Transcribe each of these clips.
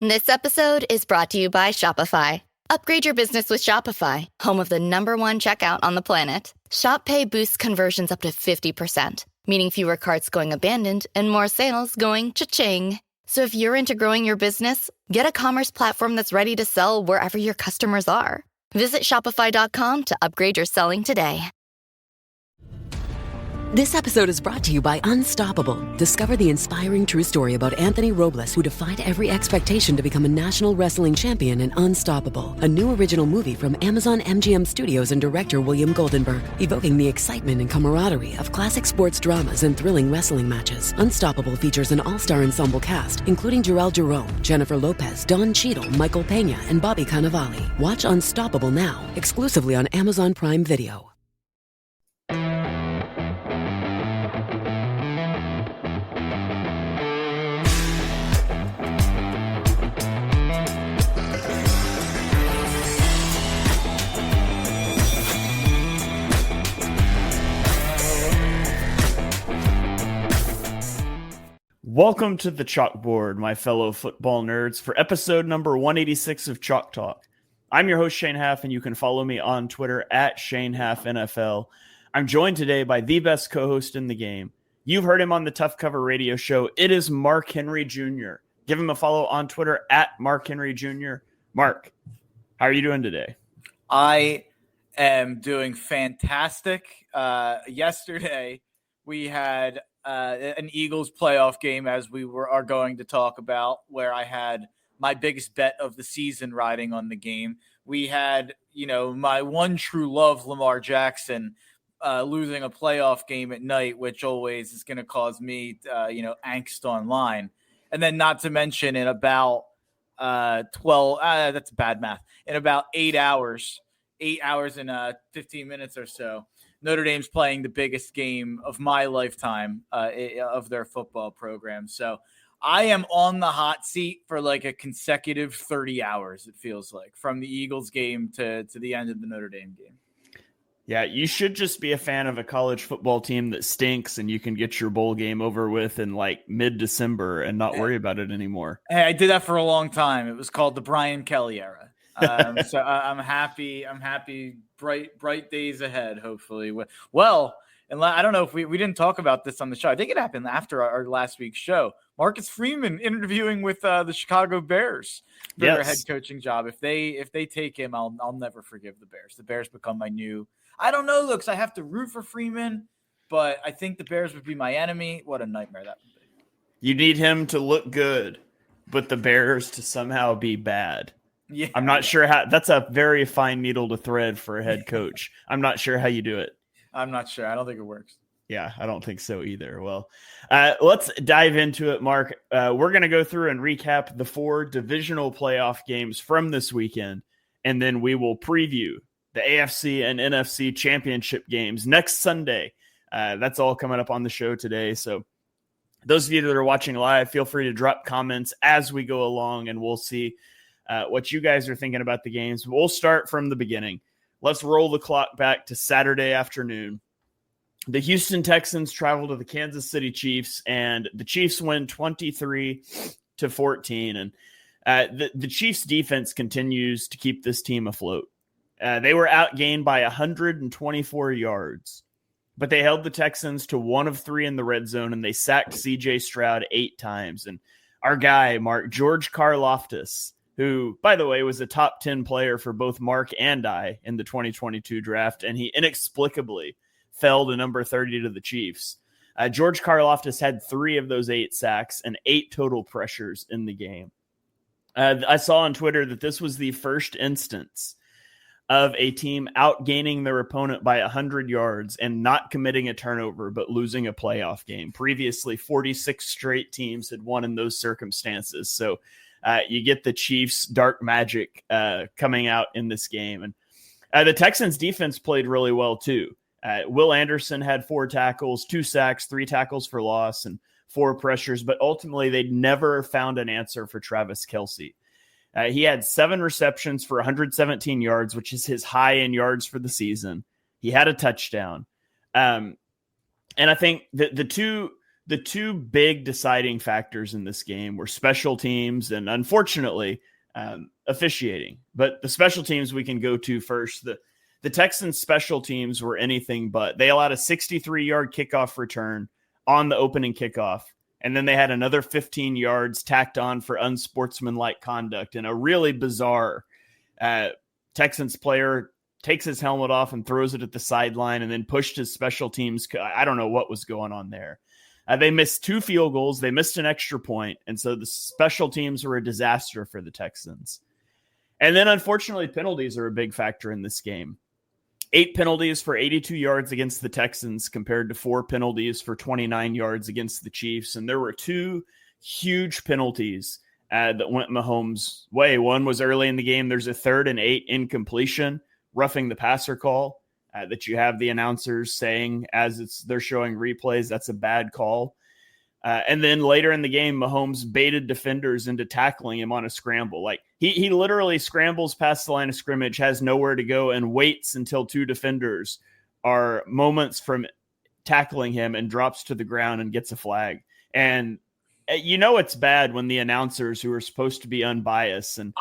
This episode is brought to you by Shopify. Upgrade your business with Shopify, home of the #1 checkout on the planet. Shop Pay boosts conversions up to 50%, meaning fewer carts going abandoned and more sales going cha-ching. So if you're into growing your business, get a commerce platform that's ready to sell wherever your customers are. Visit shopify.com to upgrade your selling today. This episode is brought to you by Unstoppable. Discover the inspiring true story about Anthony Robles, who defied every expectation to become a national wrestling champion in Unstoppable, a new original movie from Amazon MGM Studios and director William Goldenberg, evoking the excitement and camaraderie of classic sports dramas and thrilling wrestling matches. Unstoppable features an all-star ensemble cast, including Jarrell Jerome, Jennifer Lopez, Don Cheadle, Michael Pena, and Bobby Cannavale. Watch Unstoppable now, exclusively on Amazon Prime Video. Welcome to the Chalkboard, my fellow football nerds, for episode number 186 of Chalk Talk. I'm your host, Shane Haff, and you can follow me on Twitter at ShaneHaffNFL. I'm joined today by the best co-host in the game. You've heard him on the Tough Cover radio show. It is Mark Henry Jr. Give him a follow on Twitter at Mark Henry Jr. Mark, how are you doing today? I am doing fantastic. Yesterday, we had an Eagles playoff game, as we are going to talk about, where I had my biggest bet of the season riding on the game. We had, my one true love, Lamar Jackson, losing a playoff game at night, which always is going to cause me, angst online. And then not to mention in about 12, that's bad math, in about 8 hours and 15 minutes or so, Notre Dame's playing the biggest game of my lifetime of their football program. So I am on the hot seat for like a consecutive 30 hours, it feels like, from the Eagles game to the end of the Notre Dame game. Yeah, you should just be a fan of a college football team that stinks and you can get your bowl game over with in like mid-December and not worry about it anymore. Hey, I did that for a long time. It was called the Brian Kelly era. So I'm happy. Bright days ahead, hopefully. Well, and I don't know if we didn't talk about this on the show. I think it happened after our last week's show. Marcus Freeman interviewing with the Chicago Bears for their head coaching job. If they take him, I'll never forgive the Bears. The Bears become my new. I don't know, looks. I have to root for Freeman, but I think the Bears would be my enemy. What a nightmare that would be. You need him to look good, but the Bears to somehow be bad. Yeah, I'm not sure how. That's a very fine needle to thread for a head coach. I'm not sure how you do it. I'm not sure. I don't think it works. Yeah, I don't think so either. Well, let's dive into it, Mark. We're going to go through and recap the 4 divisional playoff games from this weekend, and then we will preview the AFC and NFC championship games next Sunday. That's all coming up on the show today. So those of you that are watching live, feel free to drop comments as we go along, and we'll see what you guys are thinking about the games. We'll start from the beginning. Let's roll the clock back to Saturday afternoon. The Houston Texans travel to the Kansas City Chiefs, and the Chiefs win 23-14. And the Chiefs defense continues to keep this team afloat. They were outgained by 124 yards, but they held the Texans to 1 of 3 in the red zone, and they sacked CJ Stroud 8 times. And our guy, Mark, George Karlaftis, who, by the way, was a top 10 player for both Mark and I in the 2022 draft, and he inexplicably fell to number 30 to the Chiefs. George Karlaftis had 3 of those 8 sacks and 8 total pressures in the game. I saw on Twitter that this was the first instance of a team outgaining their opponent by 100 yards and not committing a turnover, but losing a playoff game. Previously, 46 straight teams had won in those circumstances. So you get the Chiefs' dark magic coming out in this game. And the Texans' defense played really well, too. Will Anderson had 4 tackles, 2 sacks, 3 tackles for loss, and 4 pressures. But ultimately, they never found an answer for Travis Kelce. He had 7 receptions for 117 yards, which is his high in yards for the season. He had a touchdown. And I think the two the two big deciding factors in this game were special teams and, unfortunately, officiating. But the special teams we can go to first. The Texans' special teams were anything but. They allowed a 63-yard kickoff return on the opening kickoff, and then they had another 15 yards tacked on for unsportsmanlike conduct. And a really bizarre Texans player takes his helmet off and throws it at the sideline and then pushed his special teams. I don't know what was going on there. They missed 2 field goals. They missed an extra point. And so the special teams were a disaster for the Texans. And then, unfortunately, penalties are a big factor in this game. 8 penalties for 82 yards against the Texans compared to 4 penalties for 29 yards against the Chiefs. And there were 2 huge penalties that went Mahomes' way. One was early in the game. There's a 3rd and 8 incompletion, roughing the passer call that you have the announcers saying as they're showing replays, that's a bad call. And then later in the game, Mahomes baited defenders into tackling him on a scramble. Like he literally scrambles past the line of scrimmage, has nowhere to go, and waits until 2 defenders are moments from tackling him and drops to the ground and gets a flag. And it's bad when the announcers who are supposed to be unbiased and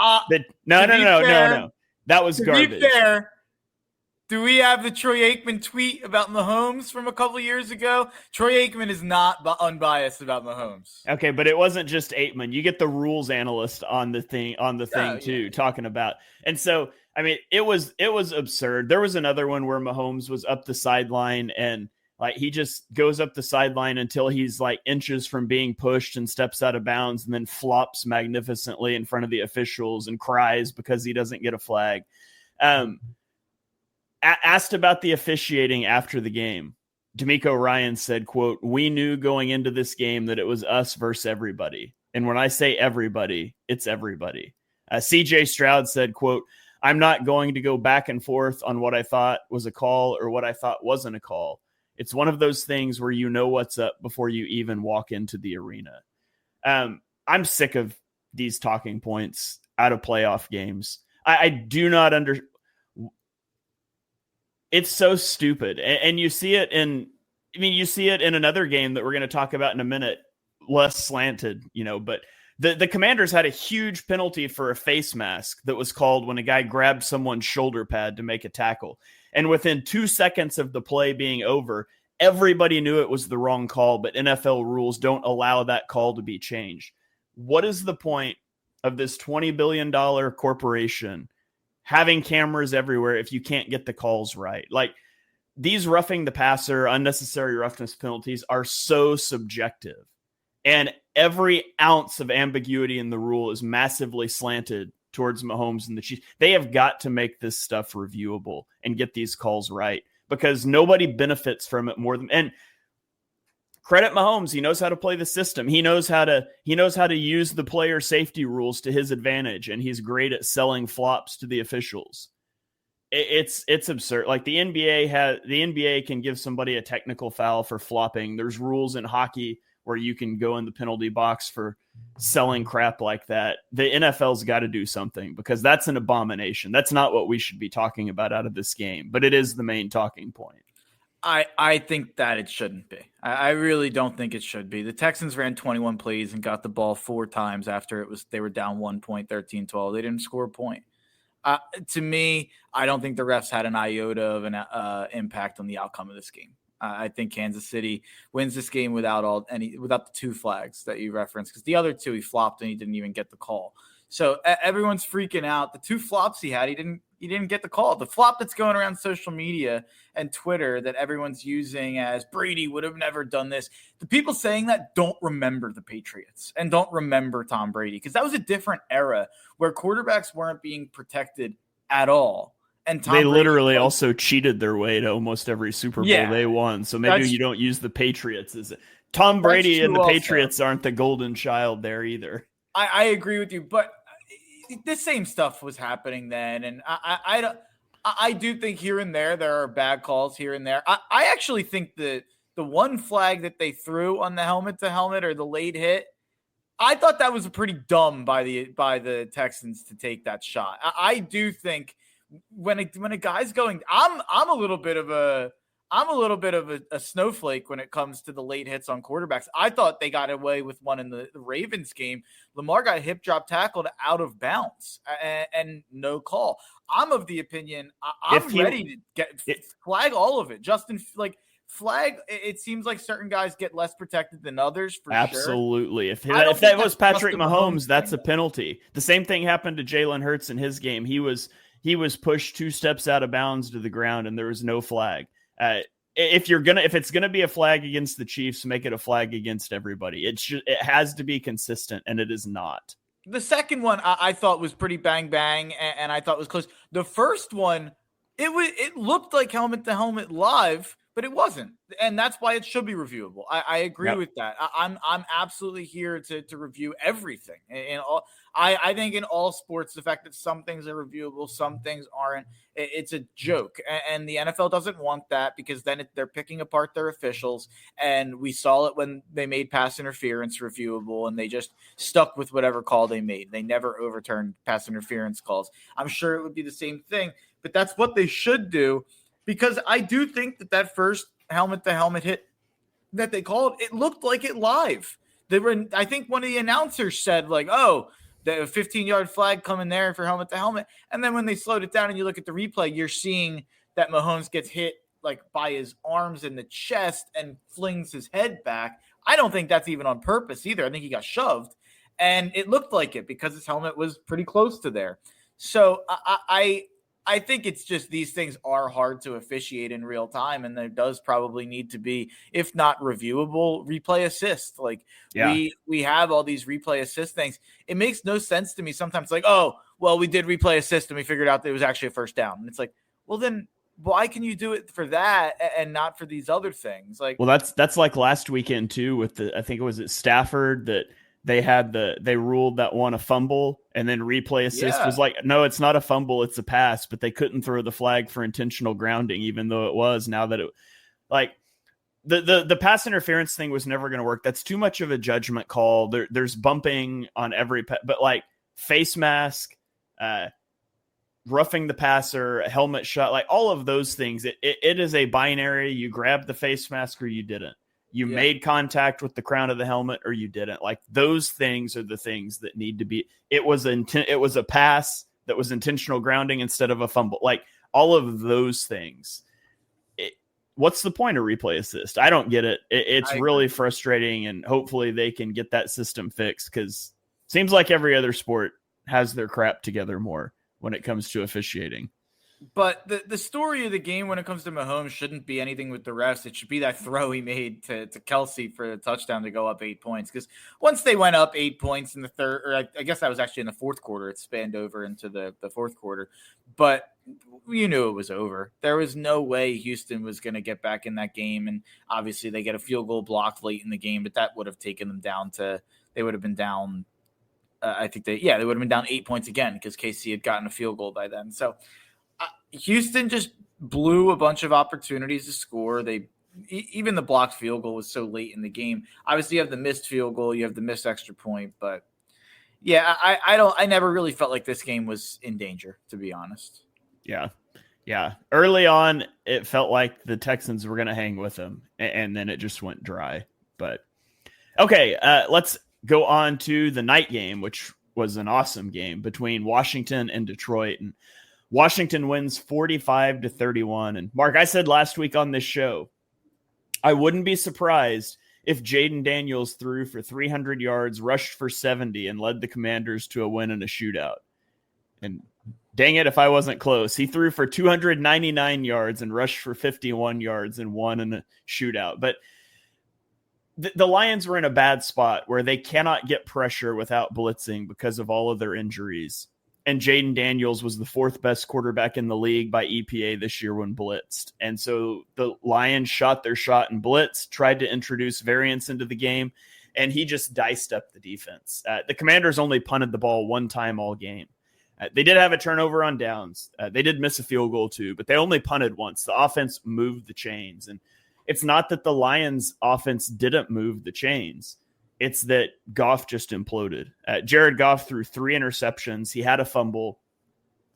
no. That was garbage. To be fair, do we have the Troy Aikman tweet about Mahomes from a couple years ago? Troy Aikman is not unbiased about Mahomes. Okay, but it wasn't just Aikman. You get the rules analyst on the thing too, talking about. And so, I mean, it was absurd. There was another one where Mahomes was up the sideline and like he just goes up the sideline until he's like inches from being pushed and steps out of bounds and then flops magnificently in front of the officials and cries because he doesn't get a flag. Asked about the officiating after the game, D'Amico Ryan said, quote, "We knew going into this game that it was us versus everybody. And when I say everybody, it's everybody." CJ Stroud said, quote, "I'm not going to go back and forth on what I thought was a call or what I thought wasn't a call. It's one of those things where you know what's up before you even walk into the arena." I'm sick of these talking points out of playoff games. I do not understand. It's so stupid. And you see it in another game that we're going to talk about in a minute, less slanted, but the Commanders had a huge penalty for a face mask that was called when a guy grabbed someone's shoulder pad to make a tackle. And within 2 seconds of the play being over, everybody knew it was the wrong call, but NFL rules don't allow that call to be changed. What is the point of this $20 billion corporation having cameras everywhere if you can't get the calls right? Like, these roughing the passer, unnecessary roughness penalties are so subjective. And every ounce of ambiguity in the rule is massively slanted towards Mahomes and the Chiefs. They have got to make this stuff reviewable and get these calls right, because nobody benefits from it more than, and credit Mahomes. He knows how to play the system. He knows how to use the player safety rules to his advantage. And he's great at selling flops to the officials. It's absurd. Like the NBA can give somebody a technical foul for flopping. There's rules in hockey where you can go in the penalty box for selling crap like that. The NFL's got to do something, because that's an abomination. That's not what we should be talking about out of this game, but it is the main talking point. I think that it shouldn't be. I really don't think it should be. The Texans ran 21 plays and got the ball 4 times after they were down 1 point, 13-12. They didn't score a point. To me, I don't think the refs had an iota of an impact on the outcome of this game. I think Kansas City wins this game without the 2 flags that you referenced, because the other 2 he flopped and he didn't even get the call. So everyone's freaking out. The 2 flops he had, he didn't get the call. The flop that's going around social media and Twitter that everyone's using as Brady would have never done this. The people saying that don't remember the Patriots and don't remember Tom Brady, because that was a different era where quarterbacks weren't being protected at all. And they literally also cheated their way to almost every Super Bowl they won. So maybe you don't use the Patriots as Tom Brady and the Patriots aren't the golden child there either. I agree with you, but the same stuff was happening then. And I do think here and there are bad calls here and there. I actually think the one flag that they threw on the helmet to helmet, or the late hit, I thought that was pretty dumb by the Texans to take that shot. I do think when a guy's going, I'm a little bit of a I'm a little bit of a snowflake when it comes to the late hits on quarterbacks. I thought they got away with one in the Ravens game. Lamar got hip drop tackled out of bounds and no call. I'm of the opinion I'm ready to flag all of it. Justin, flag. It seems like certain guys get less protected than others. For absolutely. Sure. If that was Patrick Mahomes, that's a penalty. The same thing happened to Jalen Hurts in his game. He was pushed 2 steps out of bounds to the ground, and there was no flag. If it's gonna be a flag against the Chiefs, make it a flag against everybody. It has to be consistent, and it is not. The second one I thought was pretty bang bang, and I thought was close. The first one, it looked like helmet to helmet live, but it wasn't, and that's why it should be reviewable. I agree with that. I'm absolutely here to review everything. And I think in all sports, the fact that some things are reviewable, some things aren't, it's a joke. And the NFL doesn't want that, because then they're picking apart their officials. And we saw it when they made pass interference reviewable, and they just stuck with whatever call they made. They never overturned pass interference calls. I'm sure it would be the same thing, but that's what they should do. Because I do think that first helmet-to-helmet hit that they called, it looked like it live. I think one of the announcers said, like, oh, the 15-yard flag coming there for helmet-to-helmet. And then when they slowed it down and you look at the replay, you're seeing that Mahomes gets hit like by his arms in the chest and flings his head back. I don't think that's even on purpose either. I think he got shoved. And it looked like it because his helmet was pretty close to there. So I think it's just these things are hard to officiate in real time, and there does probably need to be, if not reviewable, replay assist. Like we have all these replay assist things. It makes no sense to me sometimes. Like, oh, well, we did replay assist and we figured out that it was actually a first down. And it's like, well, then why can you do it for that and not for these other things? Like, well, that's like last weekend too with I think it was at Stafford that they ruled that one a fumble, and then replay assist was like, no, it's not a fumble, it's a pass, but they couldn't throw the flag for intentional grounding, even though it was. Now that it, like, the pass interference thing was never going to work. That's too much of a judgment call. There's bumping on every, but like face mask, roughing the passer, helmet shot, like all of those things, it is a binary. You grabbed the face mask or you didn't. You made contact with the crown of the helmet or you didn't. Like, those things are the things that need to be. It was a pass that was intentional grounding instead of a fumble. Like, all of those things. What's the point of replay assist? I don't get it. It's really frustrating, and hopefully they can get that system fixed, because it seems like every other sport has their crap together more when it comes to officiating. But the story of the game when it comes to Mahomes shouldn't be anything with the refs. It should be that throw he made to Kelsey for the touchdown to go up 8 points. Because once they went up 8 points in the third, or I guess that was actually in the fourth quarter, it spanned over into the fourth quarter. But you knew it was over. There was no way Houston was going to get back in that game. And obviously they get a field goal blocked late in the game, but that would have taken them down they would have been down. I think they would have been down 8 points again, because KC had gotten a field goal by then. So Houston just blew a bunch of opportunities to score. Even the blocked field goal was so late in the game. Obviously, you have the missed field goal, you have the missed extra point, but yeah, I never really felt like this game was in danger, to be honest. Yeah. Early on, it felt like the Texans were going to hang with them, and then it just went dry. But okay, let's go on to the night game, which was an awesome game between Washington and Detroit, and Washington wins 45-31. And Mark, I said last week on this show, I wouldn't be surprised if Jaden Daniels threw for 300 yards, rushed for 70, and led the Commanders to a win in a shootout. And dang it, if I wasn't close. He threw for 299 yards and rushed for 51 yards and won in a shootout. But the Lions were in a bad spot where they cannot get pressure without blitzing because of all of their injuries. And Jaden Daniels was the 4th best quarterback in the league by EPA this year when blitzed. And so the Lions shot their shot and blitz, tried to introduce variance into the game, and he just diced up the defense. The Commanders only punted the ball one time all game. They did have a turnover on downs. They did miss a field goal too, but they only punted once. The offense moved the chains. And it's not that the Lions offense didn't move the chains. It's that Goff just imploded. Jared Goff threw 3 interceptions. He had a fumble.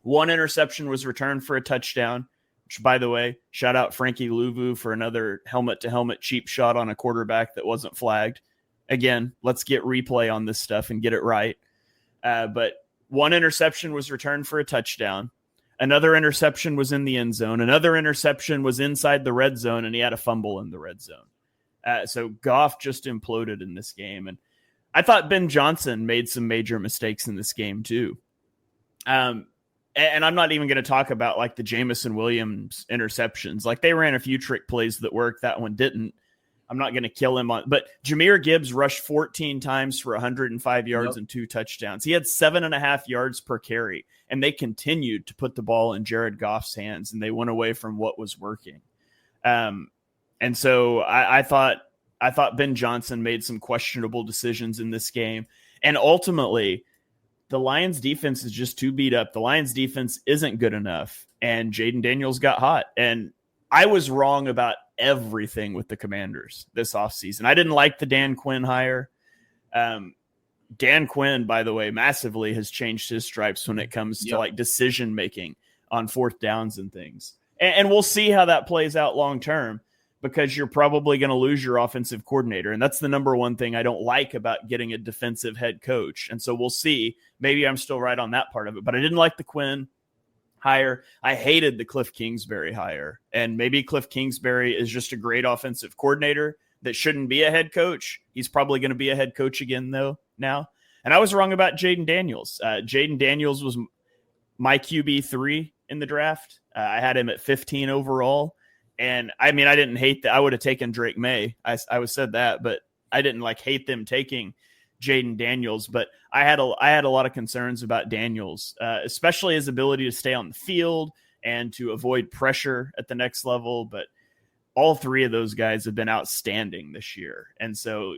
1 interception was returned for a touchdown. which, by the way, shout out Frankie Louvu for another helmet-to-helmet cheap shot on a quarterback that wasn't flagged. Again, let's get replay on this stuff and get it right. But one interception was returned for a touchdown. Another interception was in the end zone. Another interception was inside the red zone, and he had a fumble in the red zone. So Goff just imploded in this game. And I thought Ben Johnson made some major mistakes in this game too. And I'm not even going to talk about like the Jamison Williams interceptions. Like they ran a few trick plays that worked. That one didn't. I'm not going to kill him on, but Jahmyr Gibbs rushed 14 times for 105 yards and 2 touchdowns. He had 7.5 yards per carry, and they continued to put the ball in Jared Goff's hands, and they went away from what was working. And so I thought Ben Johnson made some questionable decisions in this game. And ultimately, the Lions defense is just too beat up. The Lions defense isn't good enough, and Jaden Daniels got hot. And I was wrong about everything with the Commanders this offseason. I didn't like the Dan Quinn hire. Dan Quinn, by the way, massively has changed his stripes when it comes to like decision making on fourth downs and things. And we'll see how that plays out long term, because you're probably going to lose your offensive coordinator. And that's the number one thing I don't like about getting a defensive head coach. And so we'll see. Maybe I'm still right on that part of it, but I didn't like the Quinn hire. I hated the Cliff Kingsbury hire. And maybe Cliff Kingsbury is just a great offensive coordinator that shouldn't be a head coach. He's probably going to be a head coach again, though, now. And I was wrong about Jaden Daniels. Jaden Daniels was my QB3 in the draft. I had him at 15 overall. And I mean, I didn't hate that. I would have taken Drake May. I said that, but I didn't like hate them taking Jaden Daniels. But I had a lot of concerns about Daniels, especially his ability to stay on the field and to avoid pressure at the next level. But all three of those guys have been outstanding this year. And so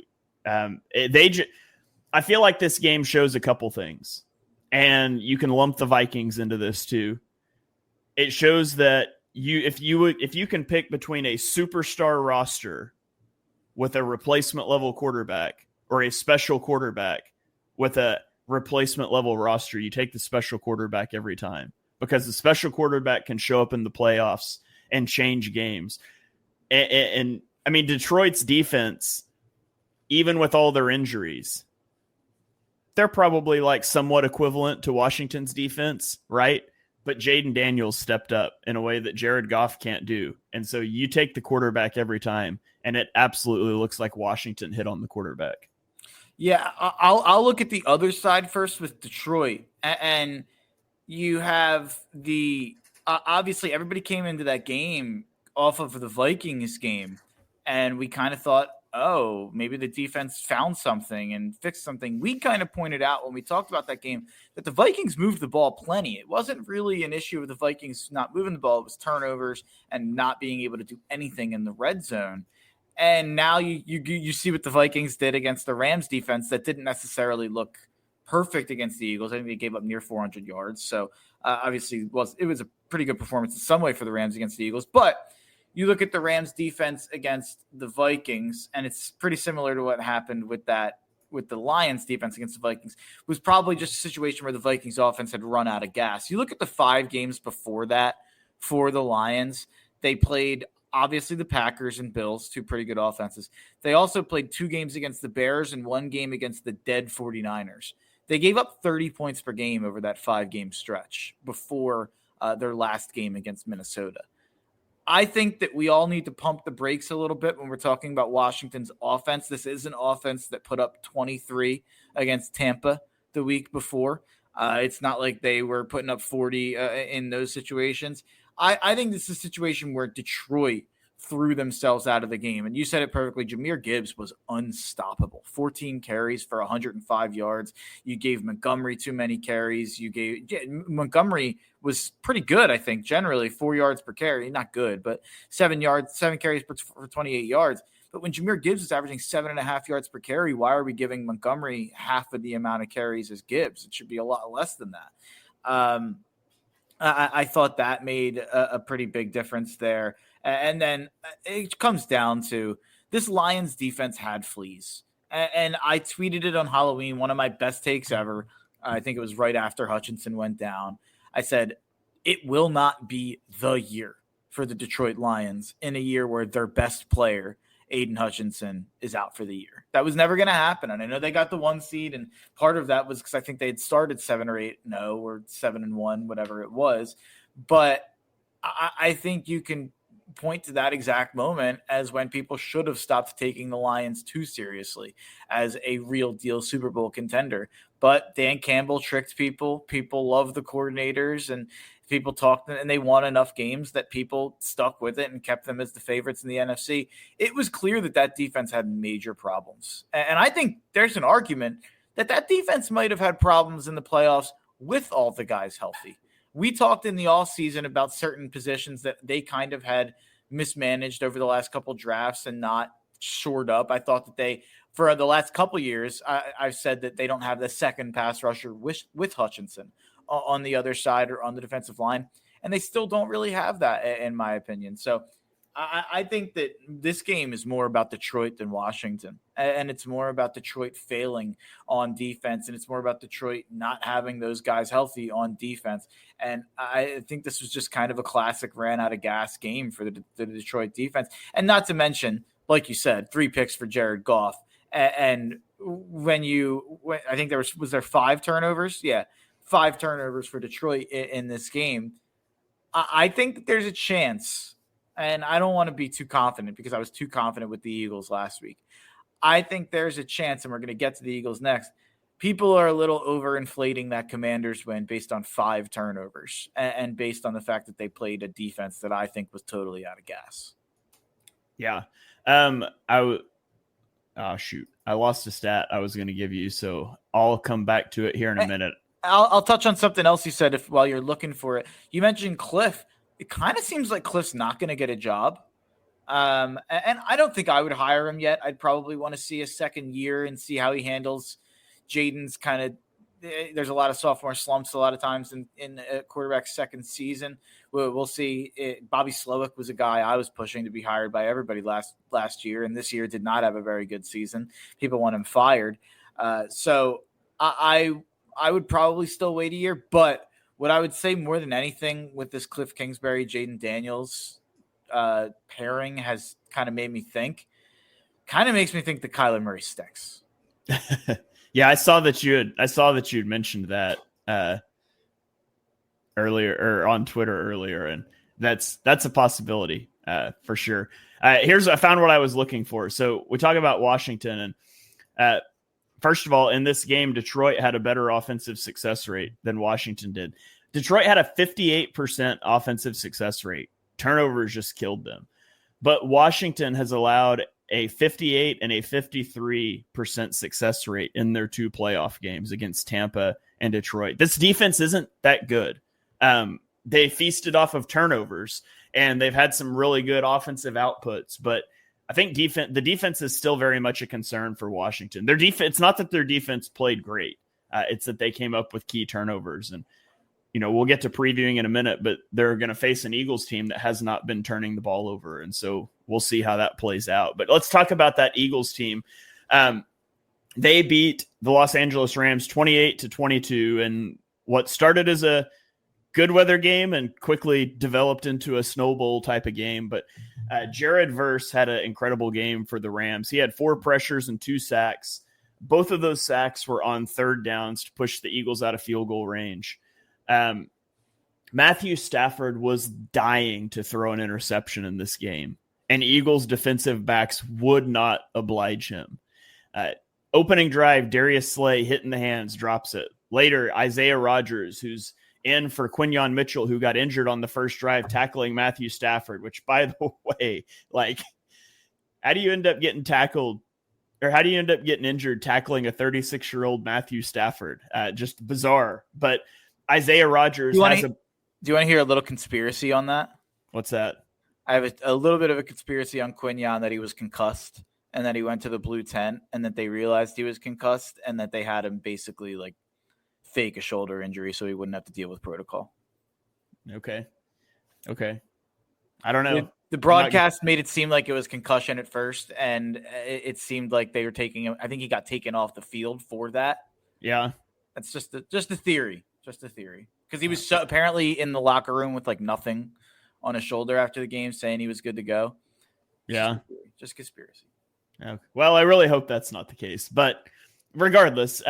I feel like this game shows a couple things, and you can lump the Vikings into this too. It shows that if you can pick between a superstar roster with a replacement level quarterback or a special quarterback with a replacement level roster, you take the special quarterback every time, because the special quarterback can show up in the playoffs and change games. And I mean, Detroit's defense, even with all their injuries, they're probably like somewhat equivalent to Washington's defense, right? But Jaden Daniels stepped up in a way that Jared Goff can't do. And so you take the quarterback every time, and it absolutely looks like Washington hit on the quarterback. Yeah, I'll look at the other side first with Detroit. And you have the obviously everybody came into that game off of the Vikings game, and we kind of thought, oh, maybe the defense found something and fixed something. We kind of pointed out when we talked about that game that the Vikings moved the ball plenty. It wasn't really an issue of the Vikings not moving the ball. It was turnovers and not being able to do anything in the red zone. And now you see what the Vikings did against the Rams defense that didn't necessarily look perfect against the Eagles. I think they gave up near 400 yards. So obviously it was a pretty good performance in some way for the Rams against the Eagles. But you look at the Rams defense against the Vikings, and it's pretty similar to what happened with the Lions defense against the Vikings. It was probably just a situation where the Vikings offense had run out of gas. You look at the 5 games before that for the Lions, they played obviously the Packers and Bills, 2 pretty good offenses. They also played 2 games against the Bears and 1 game against the dead 49ers. They gave up 30 points per game over that 5-game stretch before their last game against Minnesota. I think that we all need to pump the brakes a little bit when we're talking about Washington's offense. This is an offense that put up 23 against Tampa the week before. It's not like they were putting up 40 in those situations. I think this is a situation where Detroit threw themselves out of the game. And you said it perfectly. Jahmyr Gibbs was unstoppable. 14 carries for 105 yards. You gave Montgomery too many carries. Montgomery was pretty good, I think, generally 4 yards per carry. Not good, but 7 carries for 28 yards. But when Jahmyr Gibbs is averaging 7.5 yards per carry, why are we giving Montgomery half of the amount of carries as Gibbs? It should be a lot less than that. I thought that made a pretty big difference there. And then it comes down to this Lions defense had fleas. And I tweeted it on Halloween, one of my best takes ever. I think it was right after Hutchinson went down. I said, it will not be the year for the Detroit Lions in a year where their best player, Aiden Hutchinson, is out for the year. That was never going to happen. And I know they got the 1 seed, and part of that was because I think they had started 7 or 8-0 or 7-1, whatever it was. But I think you can point to that exact moment as when people should have stopped taking the Lions too seriously as a real deal Super Bowl contender. But Dan Campbell tricked people. People love the coordinators, and people talked, and they won enough games that people stuck with it and kept them as the favorites in the NFC. It was clear that defense had major problems. And I think there's an argument that defense might have had problems in the playoffs with all the guys healthy. We talked in the offseason about certain positions that they kind of had mismanaged over the last couple drafts and not shored up. I thought that they, for the last couple years, I've said that they don't have the second pass rusher with Hutchinson on the other side or on the defensive line, and they still don't really have that, in my opinion. So I think that this game is more about Detroit than Washington, and it's more about Detroit failing on defense, and it's more about Detroit not having those guys healthy on defense. And I think this was just kind of a classic ran out of gas game for the Detroit defense. And not to mention, like you said, 3 picks for Jared Goff. And when I think was there 5 turnovers? Yeah, 5 turnovers for Detroit in this game. I think that there's a chance. And I don't want to be too confident because I was too confident with the Eagles last week. I think there's a chance, and we're going to get to the Eagles next. People are a little overinflating that Commanders win based on 5 turnovers and based on the fact that they played a defense that I think was totally out of gas. Yeah. Shoot. I lost a stat I was going to give you, so I'll come back to it here in a minute. I'll touch on something else you said while you're looking for it. You mentioned Cliff. It kind of seems like Cliff's not going to get a job. And I don't think I would hire him yet. I'd probably want to see a second year and see how he handles Jaden's kind of – there's a lot of sophomore slumps a lot of times in a quarterback's second season. We'll see. Bobby Slowick was a guy I was pushing to be hired by everybody last year, and this year did not have a very good season. People want him fired. So I would probably still wait a year, but – what I would say more than anything with this Cliff Kingsbury, Jaden Daniels pairing has kind of made me think. Kind of makes me think that Kyler Murray stinks. Yeah, I saw that you had mentioned that earlier or on Twitter earlier, and that's a possibility for sure. I found what I was looking for. So we talk about Washington, and first of all, in this game, Detroit had a better offensive success rate than Washington did. Detroit had a 58% offensive success rate. Turnovers just killed them. But Washington has allowed a 58 and a 53% success rate in their 2 playoff games against Tampa and Detroit. This defense isn't that good. They feasted off of turnovers, and they've had some really good offensive outputs, but I think the defense is still very much a concern for Washington. Their defense, it's not that their defense played great. It's that they came up with key turnovers. And, we'll get to previewing in a minute, but they're going to face an Eagles team that has not been turning the ball over. And so we'll see how that plays out. But let's talk about that Eagles team. They beat the Los Angeles Rams 28-22 in what started as a good weather game and quickly developed into a snowball type of game. But Jared Verse had an incredible game for the Rams. He had 4 pressures and 2 sacks. Both of those sacks were on 3rd downs to push the Eagles out of field goal range. Matthew Stafford was dying to throw an interception in this game, and Eagles defensive backs would not oblige him. Opening drive, Darius Slay hit in the hands, drops it. Later, Isaiah Rodgers, who's in for Quinyon Mitchell, who got injured on the first drive, tackling Matthew Stafford, which, by the way, how do you end up getting tackled, or how do you end up getting injured tackling a 36-year-old Matthew Stafford? Just bizarre. But Isaiah Rodgers do you want to hear a little conspiracy on that? What's that? I have a little bit of a conspiracy on Quinyon that he was concussed and that he went to the blue tent and that they realized he was concussed and that they had him basically fake a shoulder injury so he wouldn't have to deal with protocol. Okay. I don't know. The broadcast made it seem like it was concussion at first, and it seemed like they were taking him. I think he got taken off the field for that. Yeah. That's just a theory. Just a theory. Because he was apparently in the locker room with nothing on his shoulder after the game saying he was good to go. Yeah. Just conspiracy. Okay. Well, I really hope that's not the case. But regardless,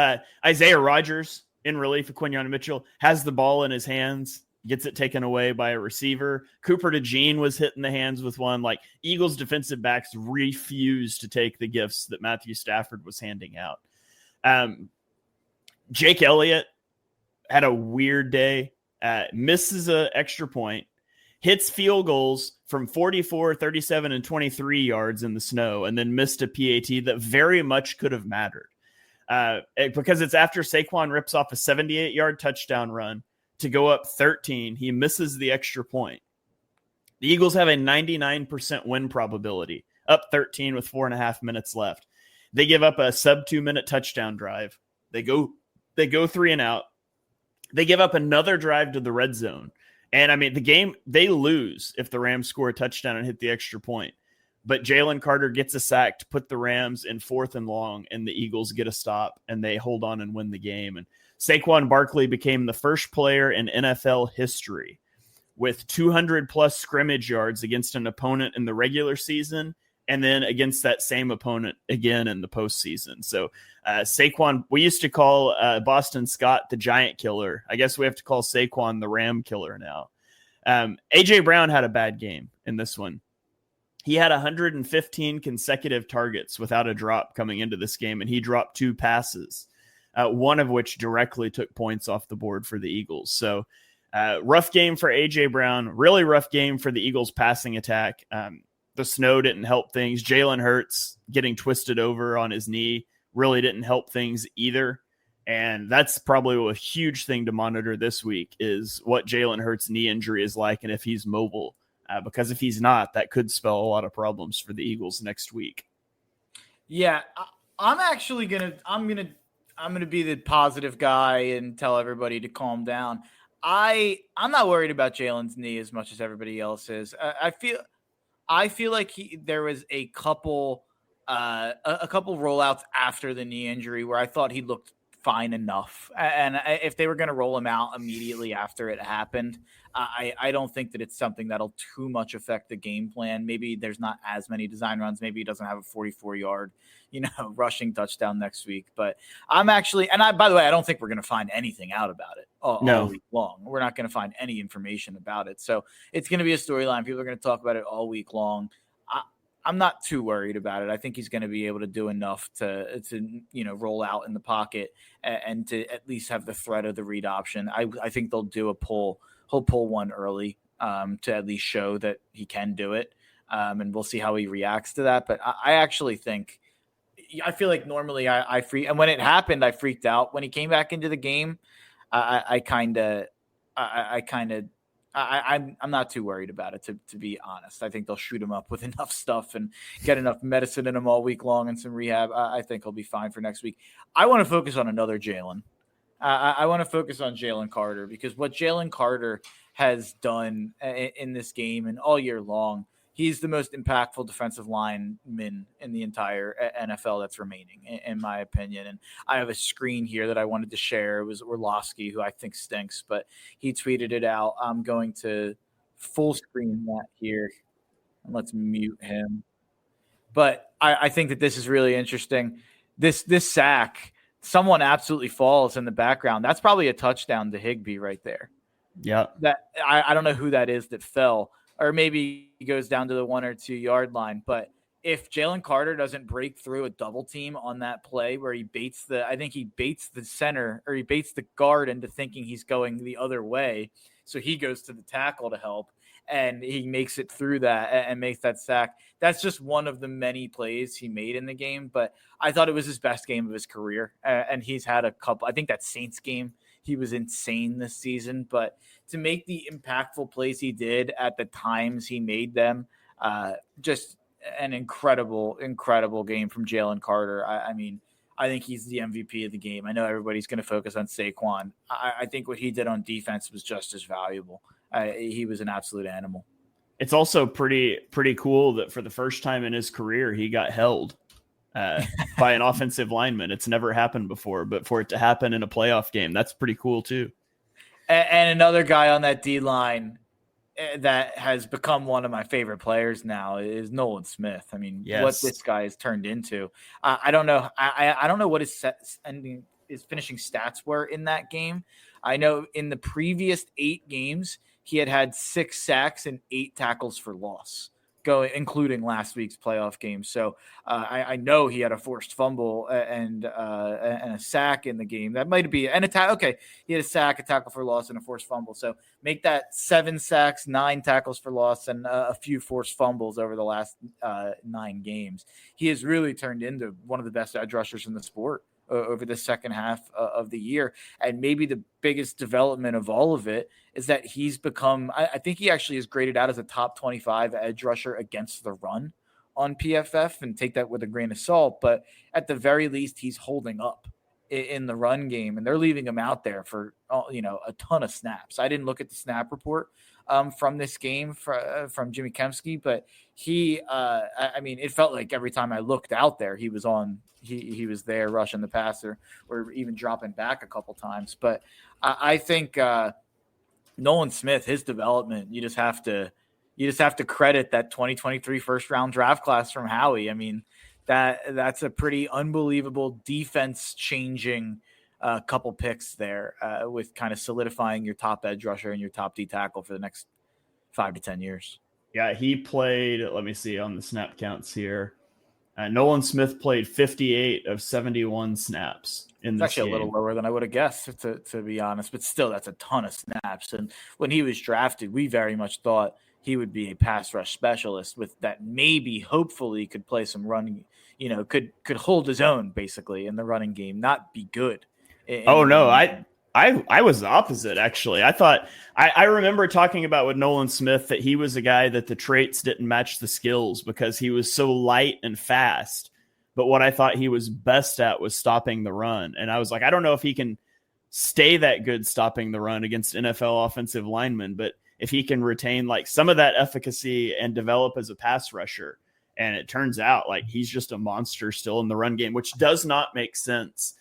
Isaiah Rodgers in relief of Quinyon Mitchell has the ball in his hands, gets it taken away by a receiver. Cooper DeJean was hit in the hands with one. Like, Eagles defensive backs refused to take the gifts that Matthew Stafford was handing out. Jake Elliott had a weird day, misses an extra point, hits field goals from 44, 37, and 23 yards in the snow, and then missed a PAT that very much could have mattered. Because it's after Saquon rips off a 78-yard touchdown run to go up 13. He misses the extra point. The Eagles have a 99% win probability, up 13 with 4.5 minutes left. They give up a sub 2-minute touchdown drive. They go 3 and out. They give up another drive to the red zone. And I mean, the game, they lose if the Rams score a touchdown and hit the extra point. But Jalen Carter gets a sack to put the Rams in 4th and long, and the Eagles get a stop, and they hold on and win the game. And Saquon Barkley became the first player in NFL history with 200-plus scrimmage yards against an opponent in the regular season, and then against that same opponent again in the postseason. So Saquon, we used to call Boston Scott the giant killer. I guess we have to call Saquon the Ram killer now. A.J. Brown had a bad game in this one. He had 115 consecutive targets without a drop coming into this game, and he dropped 2 passes, one of which directly took points off the board for the Eagles. So rough game for A.J. Brown, really rough game for the Eagles passing attack. The snow didn't help things. Jalen Hurts getting twisted over on his knee really didn't help things either. And that's probably a huge thing to monitor this week is what Jalen Hurts' knee injury is like and if he's mobile. Because if he's not, that could spell a lot of problems for the Eagles next week. Yeah, I'm actually gonna be the positive guy and tell everybody to calm down. I'm not worried about Jalen's knee as much as everybody else is. I feel like there was a couple rollouts after the knee injury where I thought he looked fine enough. And if they were going to roll him out immediately after it happened, I don't think that it's something that'll too much affect the game plan. Maybe there's not as many design runs. Maybe he doesn't have a 44-yard, rushing touchdown next week. But I'm actually, by the way, I don't think we're going to find anything out about it all week long. We're not going to find any information about it. So it's going to be a storyline. People are going to talk about it all week long. I'm not too worried about it. I think he's going to be able to do enough to roll out in the pocket and to at least have the threat of the read option. I think they'll do a pull. He'll pull one early to at least show that he can do it. And we'll see how he reacts to that. But I actually think I feel like normally I freak. And when it happened, I freaked out. When he came back into the game, I'm not too worried about it, to be honest. I think they'll shoot him up with enough stuff and get enough medicine in him all week long and some rehab. I think he'll be fine for next week. I want to focus on another Jalen. I want to focus on Jalen Carter because what Jalen Carter has done in this game and all year long, he's the most impactful defensive lineman in the entire NFL that's remaining, in my opinion. And I have a screen here that I wanted to share. It was Orlovsky, who I think stinks, but he tweeted it out. I'm going to full screen that here, and let's mute him. But I think that this is really interesting. This sack, someone absolutely falls in the background. That's probably a touchdown to Higbee right there. Yeah. That I don't know who that is that fell. Or maybe he goes down to the 1 or 2 yard line. But if Jalen Carter doesn't break through a double team on that play where he baits the center or he baits the guard into thinking he's going the other way. So he goes to the tackle to help and he makes it through that and makes that sack. That's just one of the many plays he made in the game. But I thought it was his best game of his career. And he's had a couple, I think that Saints game, he was insane this season, but to make the impactful plays he did at the times he made them, just an incredible game from Jalen Carter. I mean, I think he's the MVP of the game. I know everybody's going to focus on Saquon. I think what he did on defense was just as valuable. He was an absolute animal. It's also pretty cool that for the first time in his career, he got held by an offensive lineman. It's never happened before, but for it to happen in a playoff game, that's pretty cool too. And another guy on that D line that has become one of my favorite players now is Nolan Smith. I mean, what this guy has turned into. I don't know. I don't know what his finishing stats were in that game. I know in the previous 8 games, he had 6 sacks and 8 tackles for loss, including last week's playoff game. So I know he had a forced fumble and a sack in the game. That might be an attack. Okay, he had a sack, a tackle for loss, and a forced fumble. So make that 7 sacks, 9 tackles for loss, and a few forced fumbles over the last 9 games. He has really turned into one of the best edge rushers in the sport over the second half of the year. And maybe the biggest development of all of it is that he's become, I think he actually is graded out as a top 25 edge rusher against the run on PFF, and take that with a grain of salt. But at the very least, he's holding up in the run game, and they're leaving him out there for, a ton of snaps. I didn't look at the snap report from this game from Jimmy Kempski, but he, it felt like every time I looked out there, he was on. He was there rushing the passer or even dropping back a couple times. But I think Nolan Smith, his development, you just have to credit that 2023 first round draft class from Howie. I mean, that's a pretty unbelievable defense changing couple picks there with kind of solidifying your top edge rusher and your top D tackle for the next 5 to 10 years. Yeah, he played, let me see on the snap counts here. Nolan Smith played 58 of 71 snaps in this actually game. A little lower than I would have guessed, to be honest, but still, that's a ton of snaps. And when he was drafted, we very much thought he would be a pass rush specialist with that, maybe hopefully could play some running, could hold his own basically in the running game, not be good. I was the opposite, actually. I thought I remember talking about with Nolan Smith that he was a guy that the traits didn't match the skills because he was so light and fast. But what I thought he was best at was stopping the run. And I was like, I don't know if he can stay that good stopping the run against NFL offensive linemen, but if he can retain like some of that efficacy and develop as a pass rusher. And it turns out like he's just a monster still in the run game, which does not make sense.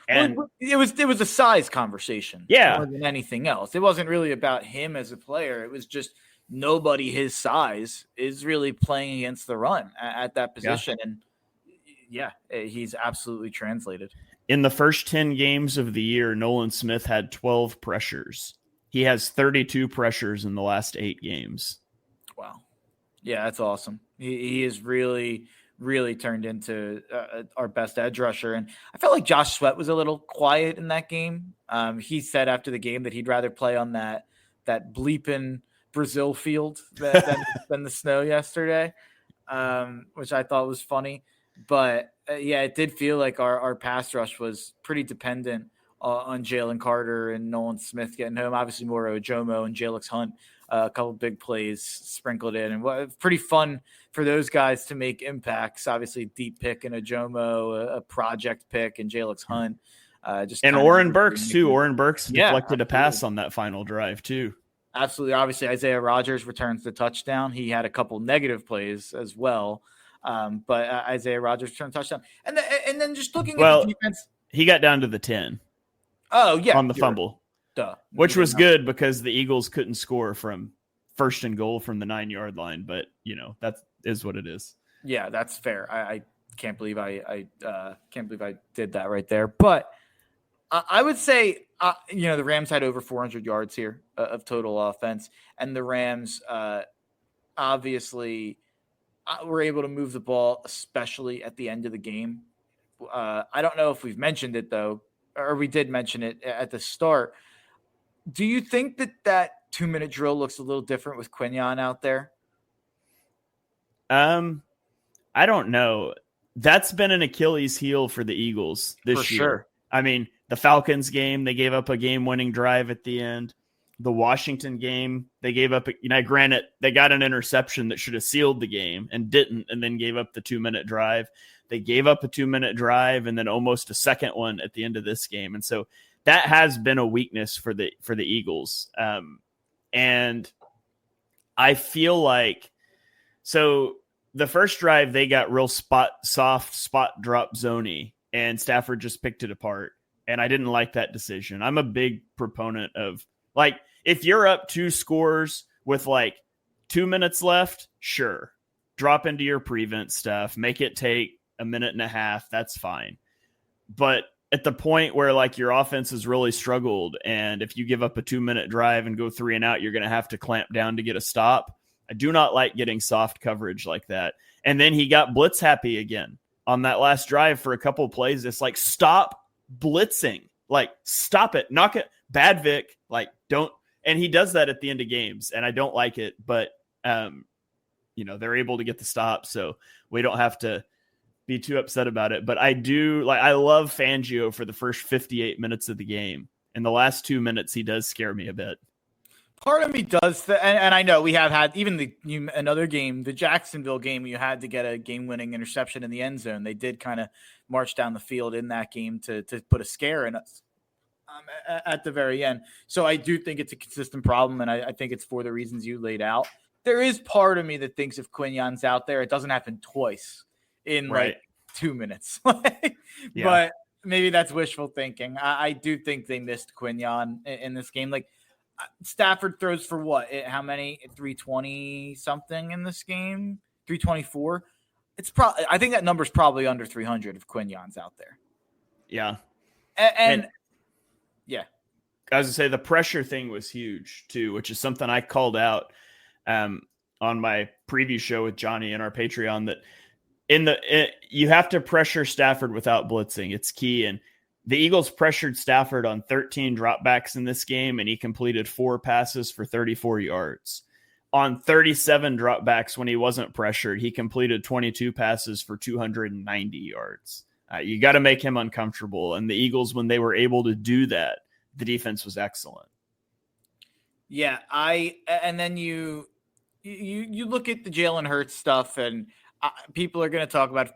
And it was a size conversation, more than anything else. It wasn't really about him as a player. It was just nobody his size is really playing against the run at that position. Yeah. And he's absolutely translated. In the first 10 games of the year, Nolan Smith had 12 pressures. He has 32 pressures in the last 8 games. Wow. Yeah, that's awesome. He is really turned into our best edge rusher. And I felt like Josh Sweat was a little quiet in that game. He said after the game that he'd rather play on that bleeping Brazil field than the snow yesterday, which I thought was funny. But it did feel like our pass rush was pretty dependent on Jalen Carter and Nolan Smith getting home. Obviously more Ojomo and Jalix Hunt, a couple big plays sprinkled in, and pretty fun for those guys to make impacts. Obviously, deep pick in Ojomo, a project pick, and Jalix Hunt. And Oren Burks too. Oren Burks deflected a pass on that final drive too. Absolutely. Obviously, Isaiah Rodgers returns the touchdown. He had a couple negative plays as well, but Isaiah Rodgers returned the touchdown. And then just looking at the defense, he got down to the 10. Oh yeah, on the fumble. Duh. Which was good because the Eagles couldn't score from 1st and goal from the 9-yard line. But, that is what it is. Yeah, that's fair. I can't believe I can't believe I did that right there. But I would say, the Rams had over 400 yards here of total offense. And the Rams obviously were able to move the ball, especially at the end of the game. I don't know if we've mentioned it, though, or we did mention it at the start. Do you think that 2-minute drill looks a little different with Quinion out there? I don't know. That's been an Achilles heel for the Eagles this year. Sure. I mean, the Falcons game, they gave up a game-winning drive at the end. The Washington game, they gave up, granted, they got an interception that should have sealed the game and didn't, and then gave up the 2-minute drive. They gave up a 2-minute drive and then almost a second one at the end of this game. And so that has been a weakness for the Eagles. And I feel like, so the first drive, they got real soft spot drop zoney, and Stafford just picked it apart. And I didn't like that decision. I'm a big proponent of, like, if you're up 2 scores with like 2 minutes left, sure. Drop into your prevent stuff, make it take a minute and a half. That's fine. But at the point where like your offense has really struggled, and if you give up a 2-minute drive and go 3 and out, you're going to have to clamp down to get a stop. I do not like getting soft coverage like that. And then he got blitz happy again on that last drive for a couple of plays. It's like, stop blitzing, like stop it, knock it, bad Vic, like don't. And he does that at the end of games, and I don't like it, but they're able to get the stop, so we don't have to be too upset about it. But I love Fangio for the first 58 minutes of the game. In the last 2 minutes, he does scare me a bit. Part of me does, and I know we have had even another game, the Jacksonville game, you had to get a game-winning interception in the end zone. They did kind of march down the field in that game to put a scare in us at the very end. So I do think it's a consistent problem, and I think it's for the reasons you laid out. There is part of me that thinks if Quignon's out there, it doesn't happen twice in like 2 minutes. But maybe that's wishful thinking. I do think they missed Quignon in this game. Like, Stafford throws for what? How many? 320 something in this game? 324. It's probably. I think that number's probably under 300 if Quignon's out there. Yeah, and yeah. I was gonna say the pressure thing was huge too, which is something I called out on my preview show with Johnny and our Patreon. That you have to pressure Stafford without blitzing. It's key. And the Eagles pressured Stafford on 13 dropbacks in this game, and he completed 4 passes for 34 yards. On 37 dropbacks when he wasn't pressured, he completed 22 passes for 290 yards. You got to make him uncomfortable. And the Eagles, when they were able to do that, the defense was excellent. Yeah, and then you look at the Jalen Hurts stuff, and people are going to talk about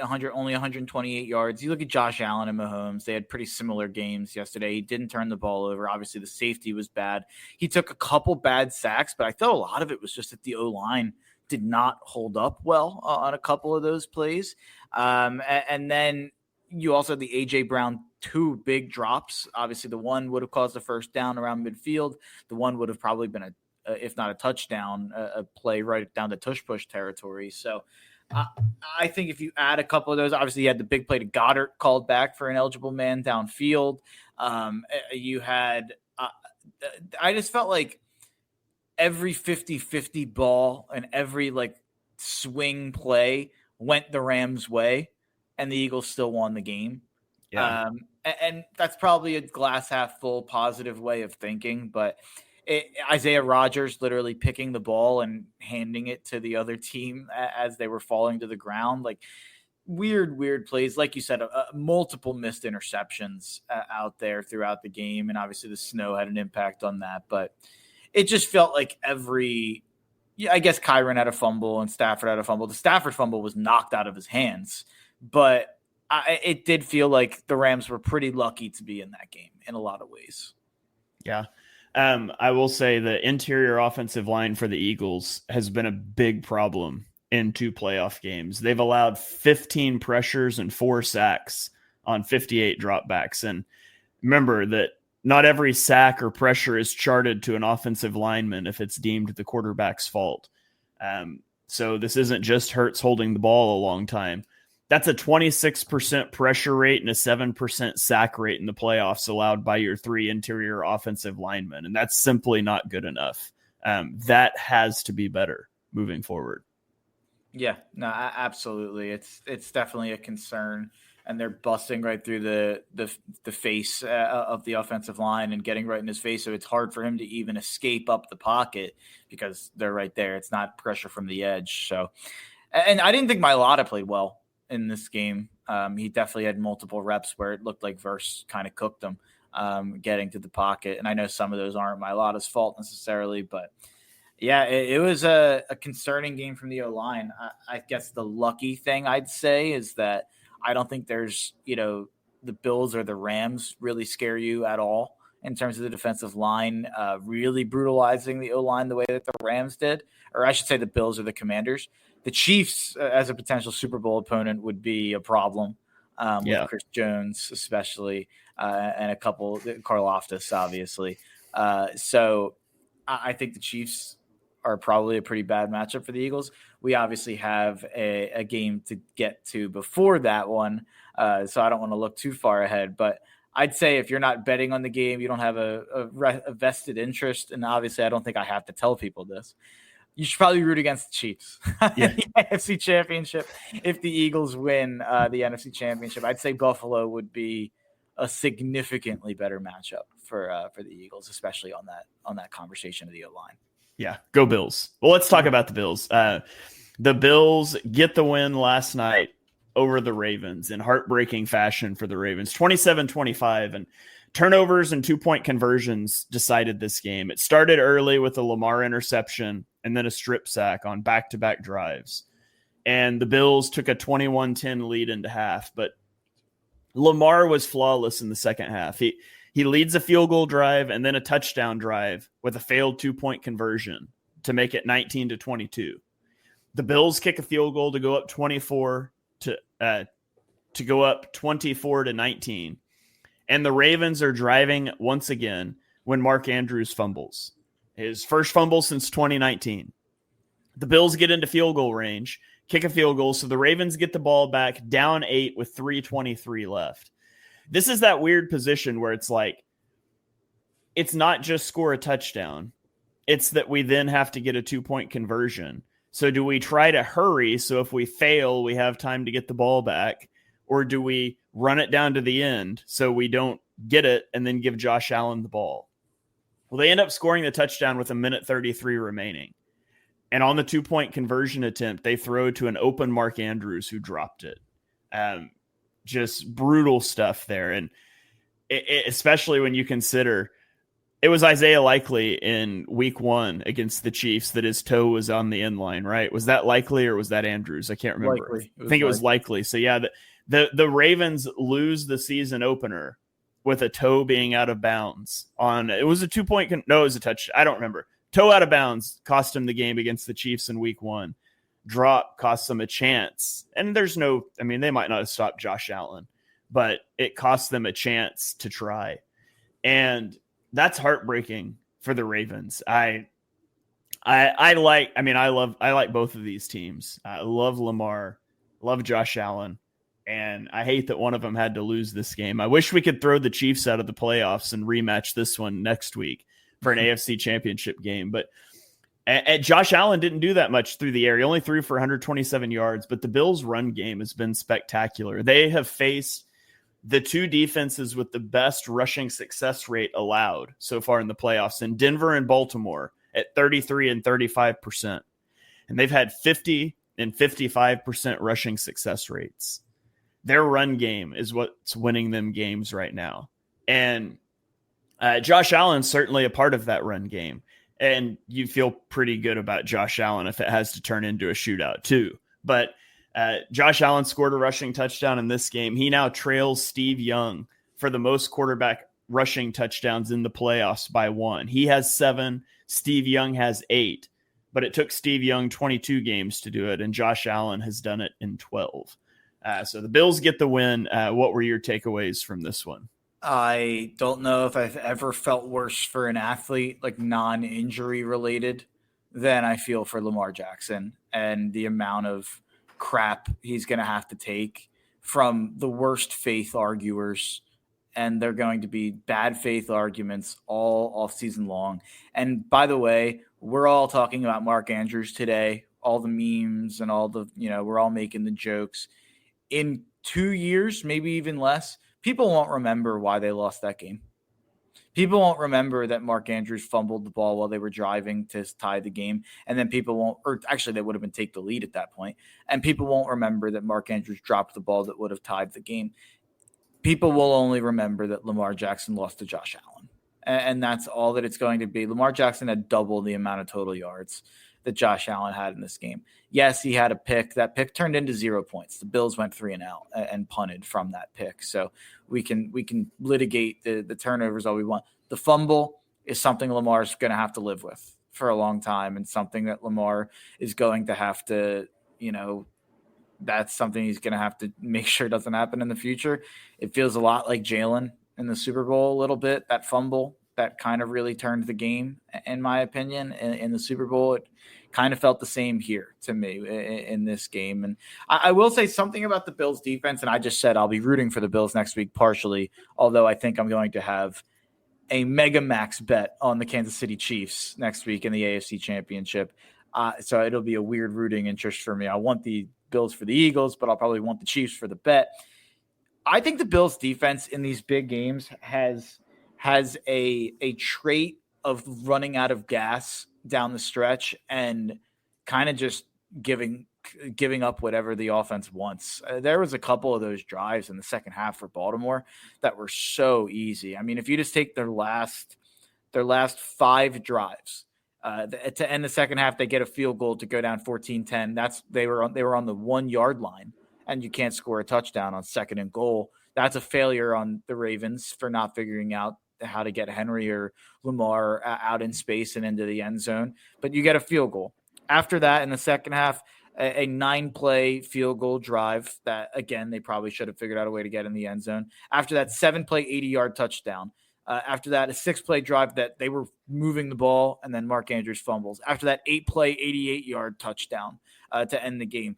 only 128 yards. You look at Josh Allen and Mahomes; they had pretty similar games yesterday. He didn't turn the ball over. Obviously, the safety was bad. He took a couple bad sacks, but I thought a lot of it was just that the O-line did not hold up well on a couple of those plays. And then you also had the A.J. Brown 2 big drops. Obviously, the one would have caused a first down around midfield. The one would have probably been if not a touchdown, a play right down to tush-push territory. So I think if you add a couple of those, obviously you had the big play to Goddard called back for an eligible man downfield. You had I just felt like every 50-50 ball and every like swing play went the Rams' way, and the Eagles still won the game. Yeah. And that's probably a glass half full positive way of thinking, but Isaiah Rodgers literally picking the ball and handing it to the other team as they were falling to the ground. Like weird plays. Like you said, multiple missed interceptions out there throughout the game. And obviously the snow had an impact on that, but it just felt like I guess Kyron had a fumble and Stafford had a fumble. The Stafford fumble was knocked out of his hands, but it did feel like the Rams were pretty lucky to be in that game in a lot of ways. Yeah. I will say the interior offensive line for the Eagles has been a big problem in 2 playoff games. They've allowed 15 pressures and 4 sacks on 58 dropbacks. And remember that not every sack or pressure is charted to an offensive lineman if it's deemed the quarterback's fault. So this isn't just Hurts holding the ball a long time. That's a 26% pressure rate and a 7% sack rate in the playoffs allowed by your 3 interior offensive linemen. And that's simply not good enough. That has to be better moving forward. Yeah, no, absolutely. It's definitely a concern, and they're busting right through the face of the offensive line and getting right in his face. So it's hard for him to even escape up the pocket because they're right there. It's not pressure from the edge. So, and I didn't think Mailata played well in this game. He definitely had multiple reps where it looked like Verse kind of cooked him getting to the pocket. And I know some of those aren't Mailata's fault necessarily, but yeah, it was a concerning game from the O-line. I guess the lucky thing I'd say is that I don't think there's, the Bills or the Rams really scare you at all in terms of the defensive line, really brutalizing the O-line the way that the Rams did, or I should say the Bills or the Commanders. The Chiefs as a potential Super Bowl opponent would be a problem with Chris Jones, especially, and a couple, Karlaftis, obviously. So I think the Chiefs are probably a pretty bad matchup for the Eagles. We obviously have a game to get to before that one, so I don't want to look too far ahead. But I'd say if you're not betting on the game, you don't have a vested interest, and obviously I don't think I have to tell people this, you should probably root against the Chiefs. Yeah. The AFC Championship. If the Eagles win the NFC Championship, I'd say Buffalo would be a significantly better matchup for the Eagles, especially on that conversation of the O-line. Yeah, go Bills. Well, let's talk about the Bills. The Bills get the win last night over the Ravens in heartbreaking fashion for the Ravens, 27-25, and turnovers and 2-point conversions decided this game. It started early with a Lamar interception and then a strip sack on back-to-back drives. And the Bills took a 21-10 lead into half, but Lamar was flawless in the second half. He leads a field goal drive and then a touchdown drive with a failed 2-point conversion to make it 19-22. The Bills kick a field goal to go up 24-19. And the Ravens are driving once again when Mark Andrews fumbles. His first fumble since 2019. The Bills get into field goal range, kick a field goal, so the Ravens get the ball back down 8 with 3:23 left. This is that weird position where it's like, it's not just score a touchdown. It's that we then have to get a 2-point conversion. So do we try to hurry so if we fail, we have time to get the ball back? Or do we run it down to the end so we don't get it and then give Josh Allen the ball? Well, they end up scoring the touchdown with 1:33 remaining. And on the 2-point conversion attempt, they throw to an open Mark Andrews who dropped it. Just brutal stuff there. And especially when you consider it was Isaiah Likely in week 1 against the Chiefs that his toe was on the end line, right? Was that Likely or was that Andrews? I can't remember. I think it was Likely. So yeah, the Ravens lose the season opener with a toe being out of bounds on, it was a 2-point, it was a touch. I don't remember. Toe out of bounds cost him the game against the Chiefs in week 1. Drop cost them a chance. And they might not have stopped Josh Allen, but it cost them a chance to try. And that's heartbreaking for the Ravens. I like both of these teams. I love Lamar, love Josh Allen, and I hate that one of them had to lose this game. I wish we could throw the Chiefs out of the playoffs and rematch this one next week for an AFC championship game. But Josh Allen didn't do that much through the air. He only threw for 127 yards, but the Bills' run game has been spectacular. They have faced the two defenses with the best rushing success rate allowed so far in the playoffs, in Denver and Baltimore at 33 and 35%. And they've had 50 and 55% rushing success rates. Their run game is what's winning them games right now. And Josh Allen's certainly a part of that run game. And you feel pretty good about Josh Allen if it has to turn into a shootout too. But Josh Allen scored a rushing touchdown in this game. He now trails Steve Young for the most quarterback rushing touchdowns in the playoffs by 1. He has 7. Steve Young has 8. But it took Steve Young 22 games to do it, and Josh Allen has done it in 12. So the Bills get the win. What were your takeaways from this one? I don't know if I've ever felt worse for an athlete, like non-injury related, than I feel for Lamar Jackson and the amount of crap he's going to have to take from the worst faith arguers. And they're going to be bad faith arguments all off season long. And by the way, we're all talking about Mark Andrews today, all the memes and all the, we're all making the jokes. In 2 years, maybe even less, people won't remember why they lost that game. People won't remember that Mark Andrews fumbled the ball while they were driving to tie the game. And then people won't, or actually they would have been take the lead at that point. And people won't remember that Mark Andrews dropped the ball that would have tied the game. People will only remember that Lamar Jackson lost to Josh Allen. And that's all that it's going to be. Lamar Jackson had double the amount of total yards that Josh Allen had in this game. Yes, he had a pick. That pick turned into 0 points. The Bills went 3-and-out and punted from that pick. So we can litigate the turnovers all we want. The fumble is something Lamar's going to have to live with for a long time, and something that Lamar is going to have to, that's something he's going to have to make sure doesn't happen in the future. It feels a lot like Jalen in the Super Bowl a little bit, that fumble. that kind of really turned the game, in my opinion, in the Super Bowl. It kind of felt the same here to me in this game. And I will say something about the Bills defense, and I just said I'll be rooting for the Bills next week partially, although I think I'm going to have a mega max bet on the Kansas City Chiefs next week in the AFC Championship. So it'll be a weird rooting interest for me. I want the Bills for the Eagles, but I'll probably want the Chiefs for the bet. I think the Bills defense in these big games has a trait of running out of gas down the stretch and kind of just giving up whatever the offense wants. There was a couple of those drives in the second half for Baltimore that were so easy. I mean, if you just take their last 5 drives to end the second half, they get a field goal to go down 14-10. They were on the 1 yard line, and you can't score a touchdown on 2nd and goal. That's a failure on the Ravens for not figuring out how to get Henry or Lamar out in space and into the end zone. But you get a field goal. After that, in the second half, a 9-play field goal drive that, again, they probably should have figured out a way to get in the end zone. After that, 7-play, 80-yard touchdown. After that, a 6-play drive that they were moving the ball, and then Mark Andrews fumbles. After that, 8-play, 88-yard touchdown to end the game.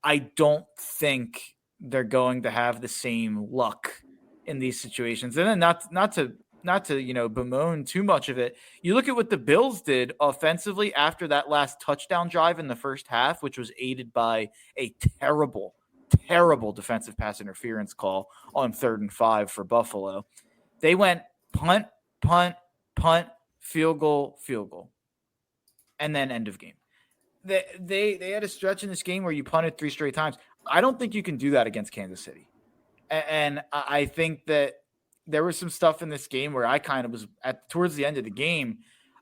I don't think they're going to have the same luck in these situations. And then not to bemoan too much of it. You look at what the Bills did offensively after that last touchdown drive in the first half, which was aided by a terrible, terrible defensive pass interference call on 3rd and 5 for Buffalo. They went punt, field goal, and then end of game. They had a stretch in this game where you punted 3 straight times. I don't think you can do that against Kansas City. And I think that there was some stuff in this game where I kind of was towards the end of the game,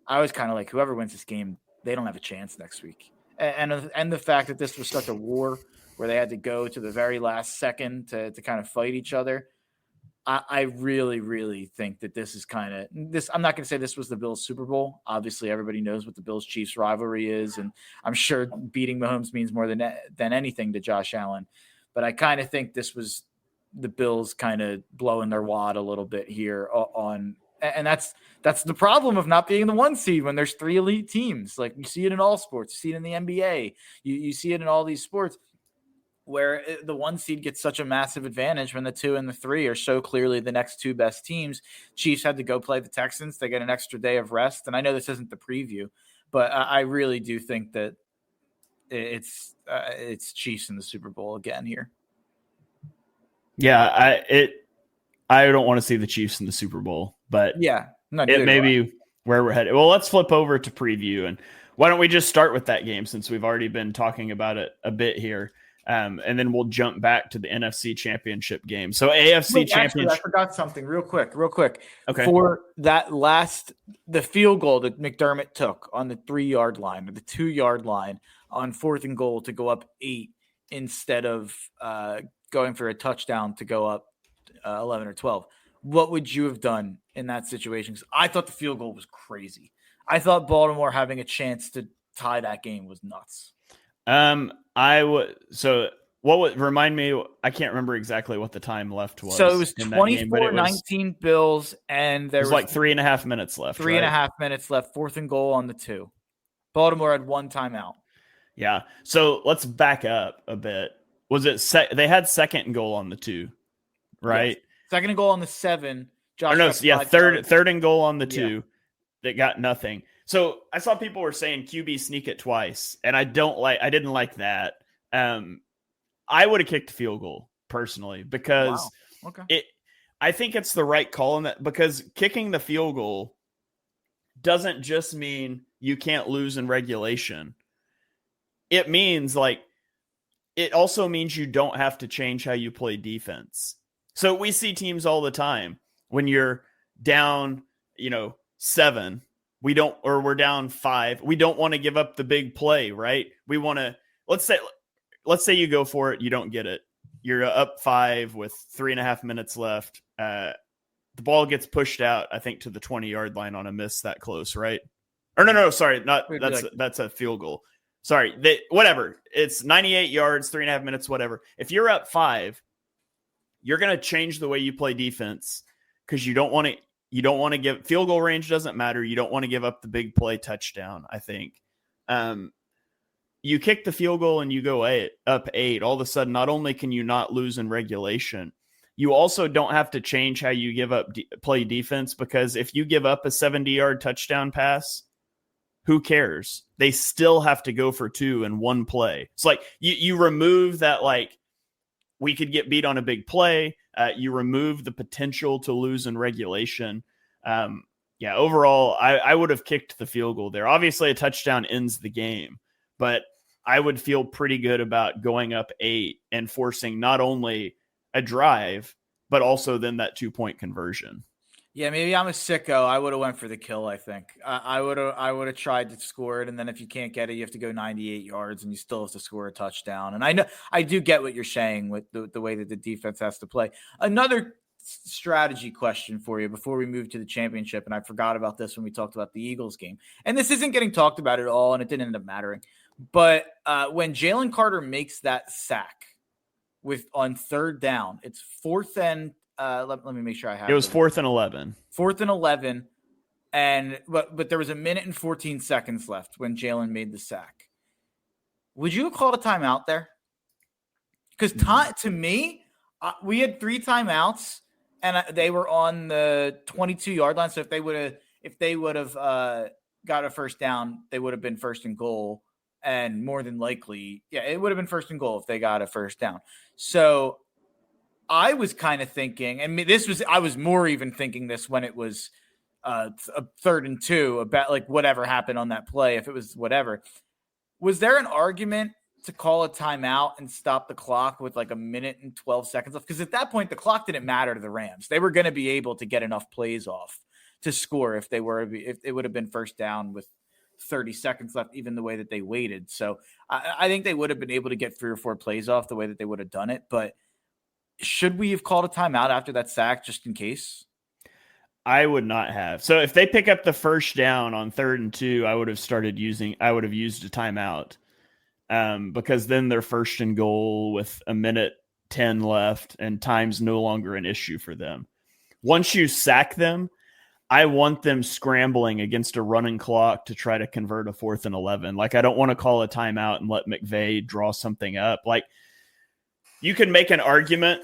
I was kind of like, whoever wins this game, they don't have a chance next week. And the fact that this was such a war where they had to go to the very last second to kind of fight each other. I really, really think that this is kind of this. I'm not going to say this was the Bills Super Bowl. Obviously, everybody knows what the Bills Chiefs rivalry is. And I'm sure beating Mahomes means more than anything to Josh Allen. But I kind of think this was the Bills kind of blowing their wad a little bit here and that's the problem of not being the 1 seed when there's 3 elite teams. Like, you see it in all sports, you see it in the NBA, you see it in all these sports where the 1 seed gets such a massive advantage when the 2 and the 3 are so clearly the next 2 best teams. Chiefs had to go play the Texans. They get an extra day of rest. And I know this isn't the preview, but I really do think that it's Chiefs in the Super Bowl again here. Yeah, I don't want to see the Chiefs in the Super Bowl, but yeah, it may be where we're headed. Well, let's flip over to preview, and why don't we just start with that game since we've already been talking about it a bit here, and then we'll jump back to the NFC Championship game. So AFC Championship. I forgot something real quick. Okay. For that the field goal that McDermott took on the 3-yard line or the 2-yard line on 4th and goal to go up 8 instead of going for a touchdown to go up 11 or 12. What would you have done in that situation? Because I thought the field goal was crazy. I thought Baltimore having a chance to tie that game was nuts. What would remind me? I can't remember exactly what the time left was. So it was 24-19 Bills, and there was like 3.5 minutes left. 3.5 minutes left. 4th and goal on the 2. Baltimore had 1 timeout. Yeah. So let's back up a bit. Was it they had 2nd and goal on the 2, right? Yes. 2nd and goal on the 7. Third and goal on the 2. That got nothing. So I saw people were saying QB sneak it twice, and I didn't like that. I would have kicked the field goal personally because I think it's the right call in that, because kicking the field goal doesn't just mean you can't lose in regulation. It means it also means you don't have to change how you play defense. So we see teams all the time when you're down, 7, we're down 5. We don't want to give up the big play, right? We want to, let's say you go for it. You don't get it. You're up 5 with 3.5 minutes left. The ball gets pushed out, I think, to the 20-yard line on a miss that close, right? Or no, sorry. That's a field goal. Sorry, whatever. It's 98 yards, 3.5 minutes, whatever. If you're up 5, you're going to change the way you play defense because you don't want to You don't want to give field goal range doesn't matter. You don't want to give up the big play touchdown, I think. You kick the field goal and you go up 8. All of a sudden, not only can you not lose in regulation, you also don't have to change how you give up play defense, because if you give up a 70-yard touchdown pass, who cares? They still have to go for 2 in one play. It's like you remove that, like, we could get beat on a big play. You remove the potential to lose in regulation. Overall, I would have kicked the field goal there. Obviously, a touchdown ends the game, but I would feel pretty good about going up 8 and forcing not only a drive, but also then that 2-point conversion. Yeah, maybe I'm a sicko. I would have went for the kill, I think. I would have tried to score it, and then if you can't get it, you have to go 98 yards, and you still have to score a touchdown. And I know I do get what you're saying with the way that the defense has to play. Another strategy question for you before we move to the championship, and I forgot about this when we talked about the Eagles game. And this isn't getting talked about at all, and it didn't end up mattering. But when Jalen Carter makes that sack on third down, it's fourth and let me make sure I have it. It was 4th and 11. 4th and 11, but there was a minute and 14 seconds left when Jalen made the sack. Would you have called a timeout there? Because to me, we had 3 timeouts, and they were on the 22-yard line. So if they would have got a first down, they would have been first and goal. And more than likely, it would have been first and goal if they got a first down. So I was kind of thinking, and I was more even thinking this when it was a 3rd and 2, about like whatever happened on that play. If it was whatever, was there an argument to call a timeout and stop the clock with like a minute and 12 seconds left? Because at that point, the clock didn't matter to the Rams. They were going to be able to get enough plays off to score if it would have been first down with 30 seconds left, even the way that they waited. So I think they would have been able to get 3 or 4 plays off the way that they would have done it. But should we have called a timeout after that sack just in case? I would not have. So if they pick up the first down on 3rd and 2, I would have used a timeout, because then they're first and goal with a minute 10 left and time's no longer an issue for them. Once you sack them, I want them scrambling against a running clock to try to convert a 4th and 11. Like, I don't want to call a timeout and let McVay draw something up. Like, you can make an argument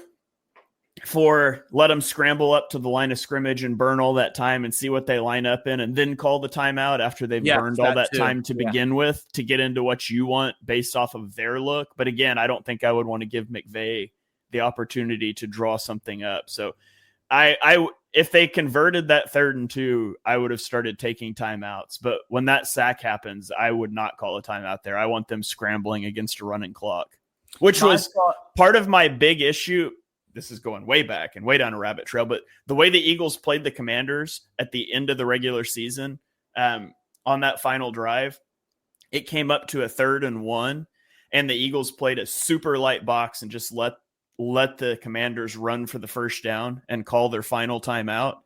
for let them scramble up to the line of scrimmage and burn all that time and see what they line up in, and then call the timeout after they've burned all that time to begin with, to get into what you want based off of their look. But again, I don't think I would want to give McVay the opportunity to draw something up. So if they converted that 3rd and 2, I would have started taking timeouts. But when that sack happens, I would not call a timeout there. I want them scrambling against a running clock, which was part of my big issue. This is going way back and way down a rabbit trail, but the way the Eagles played the Commanders at the end of the regular season, on that final drive, it came up to a 3rd and 1, and the Eagles played a super light box and just let the Commanders run for the first down and call their final timeout.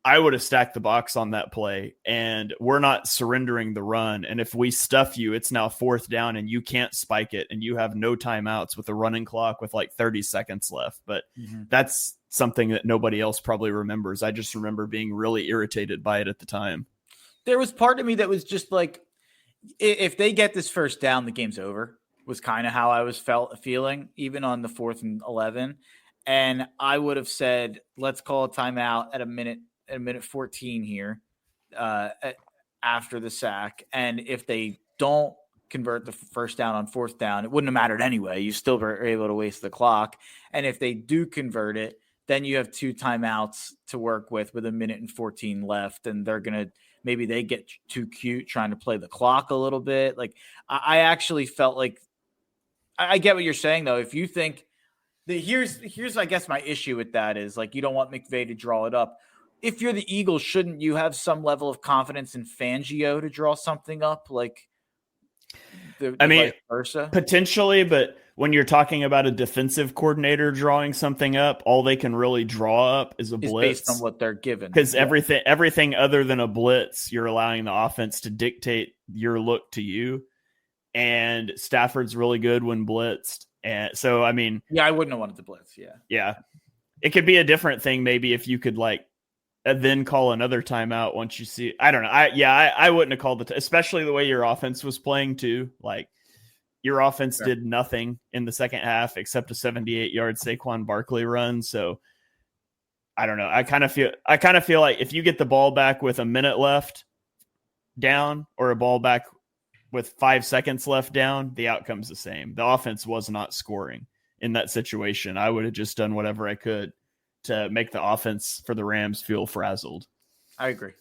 I would have stacked the box on that play, and we're not surrendering the run. And if we stuff you, it's now 4th down and you can't spike it, and you have no timeouts with a running clock with like 30 seconds left. But that's something that nobody else probably remembers. I just remember being really irritated by it at the time. There was part of me that was just like, if they get this first down, the game's over, was kind of how I was feeling, even on the 4th and 11. And I would have said, let's call a timeout at a minute 14 here after the sack. And if they don't convert the first down on 4th down, it wouldn't have mattered anyway. You still were able to waste the clock. And if they do convert it, then you have 2 timeouts to work with a minute and 14 left. And maybe they get too cute trying to play the clock a little bit. Like, I actually felt like, I get what you're saying though. If you think here's, I guess my issue with that is, like, you don't want McVay to draw it up. If you're the Eagles, shouldn't you have some level of confidence in Fangio to draw something up? Like, vice versa? Potentially, but when you're talking about a defensive coordinator drawing something up, all they can really draw up is a blitz based on what they're given. Because everything other than a blitz, you're allowing the offense to dictate your look to you. And Stafford's really good when blitzed. And so, I mean, I wouldn't have wanted to blitz. Yeah. It could be a different thing. Maybe if you could, like, then call another timeout once you see. I don't know. I wouldn't have called especially the way your offense was playing too. Like your offense did nothing in the second half except a 78-yard Saquon Barkley run. So I don't know. I kind of feel like if you get the ball back with a minute left down or a ball back with 5 seconds left down, the outcome's the same. The offense was not scoring in that situation. I would have just done whatever I could to make the offense for the Rams feel frazzled. I agree.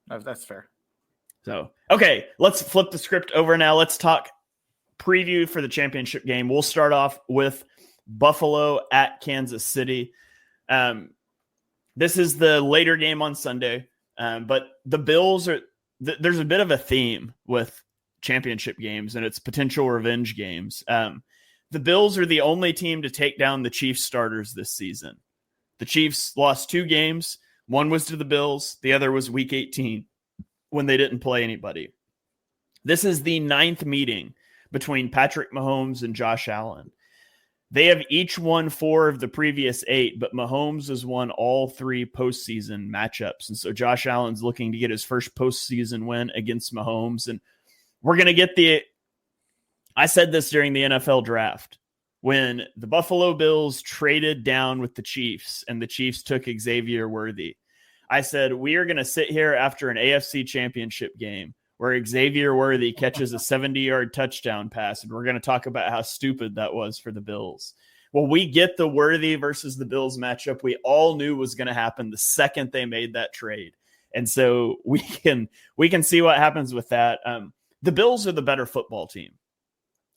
That's fair. So, okay, let's flip the script over now. Let's talk preview for the championship game. We'll start off with Buffalo at Kansas City. This is the later game on Sunday, but the Bills are there's a bit of a theme with championship games, and it's potential revenge games. The Bills are the only team to take down the Chiefs starters this season. The Chiefs lost 2 games. One was to the Bills. The other was week 18 when they didn't play anybody. This is the 9th meeting between Patrick Mahomes and Josh Allen. They have each won 4 of the previous 8, but Mahomes has won all 3 postseason matchups. And so Josh Allen's looking to get his first postseason win against Mahomes. And we're going to get I said this during the NFL draft. When the Buffalo Bills traded down with the Chiefs and the Chiefs took Xavier Worthy, I said, we are going to sit here after an AFC championship game where Xavier Worthy catches a 70-yard touchdown pass, and we're going to talk about how stupid that was for the Bills. Well, we get the Worthy versus the Bills matchup we all knew was going to happen the second they made that trade. And so we can see what happens with that. The Bills are the better football team.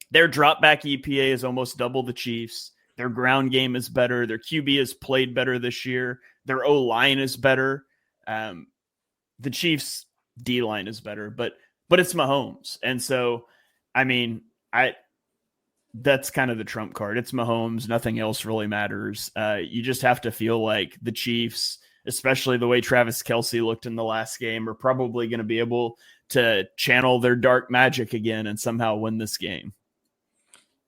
Their drop back EPA is almost double the Chiefs. Their ground game is better. Their QB has played better this year. Their O-line is better. The Chiefs' D-line is better, but it's Mahomes. And so, I mean, that's kind of the trump card. It's Mahomes. Nothing else really matters. You just have to feel like the Chiefs, especially the way Travis Kelce looked in the last game, are probably going to be able to channel their dark magic again and somehow win this game.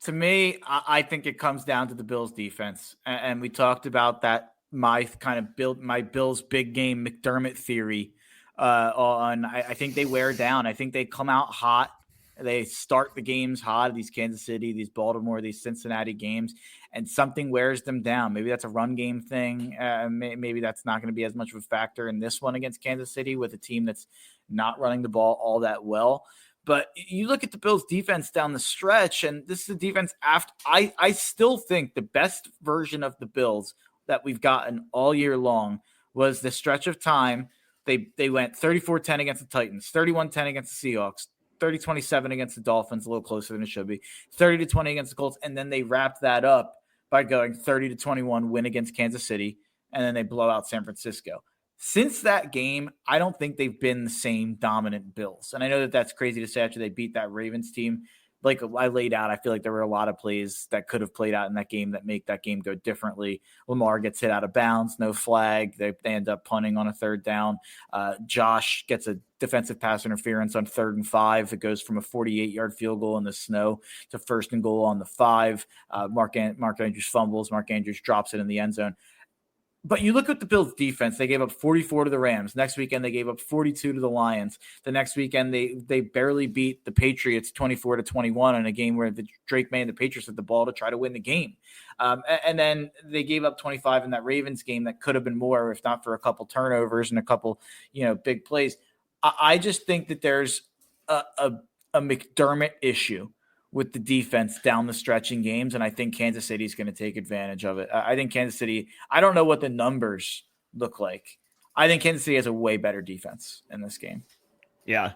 To me, I think it comes down to the Bills defense. And we talked about that, my Bills big game McDermott theory I think they wear down. I think they come out hot. They start the games hot, these Kansas City, these Baltimore, these Cincinnati games, and something wears them down. Maybe that's a run game thing. Maybe that's not going to be as much of a factor in this one against Kansas City with a team that's not running the ball all that well. But you look at the Bills defense down the stretch, and this is the defense after I still think the best version of the Bills that we've gotten all year long was the stretch of time. They went 34-10 against the Titans, 31-10 against the Seahawks, 30-27 against the Dolphins, a little closer than it should be, 30-20 against the Colts, and then they wrapped that up by going 30-21 win against Kansas City, and then they blow out San Francisco. Since that game, I don't think they've been the same dominant Bills. And I know that that's crazy to say after they beat that Ravens team. Like I laid out, I feel like there were a lot of plays that could have played out in that game that make that game go differently. Lamar gets hit out of bounds, no flag. They end up punting on a 3rd down. Josh gets a defensive pass interference on 3rd and 5. It goes from a 48-yard field goal in the snow to 1st and goal on the 5. Mark Andrews fumbles. Mark Andrews drops it in the end zone. But you look at the Bills defense, they gave up 44 to the Rams. Next weekend, they gave up 42 to the Lions. The next weekend, they barely beat the Patriots 24-21 in a game where Drake May and the Patriots had the ball to try to win the game. And then they gave up 25 in that Ravens game that could have been more if not for a couple turnovers and a couple, big plays. I just think that there's a McDermott issue with the defense down the stretch in games, and I think Kansas City is going to take advantage of it. I think Kansas City, I don't know what the numbers look like. I think Kansas City has a way better defense in this game. Yeah,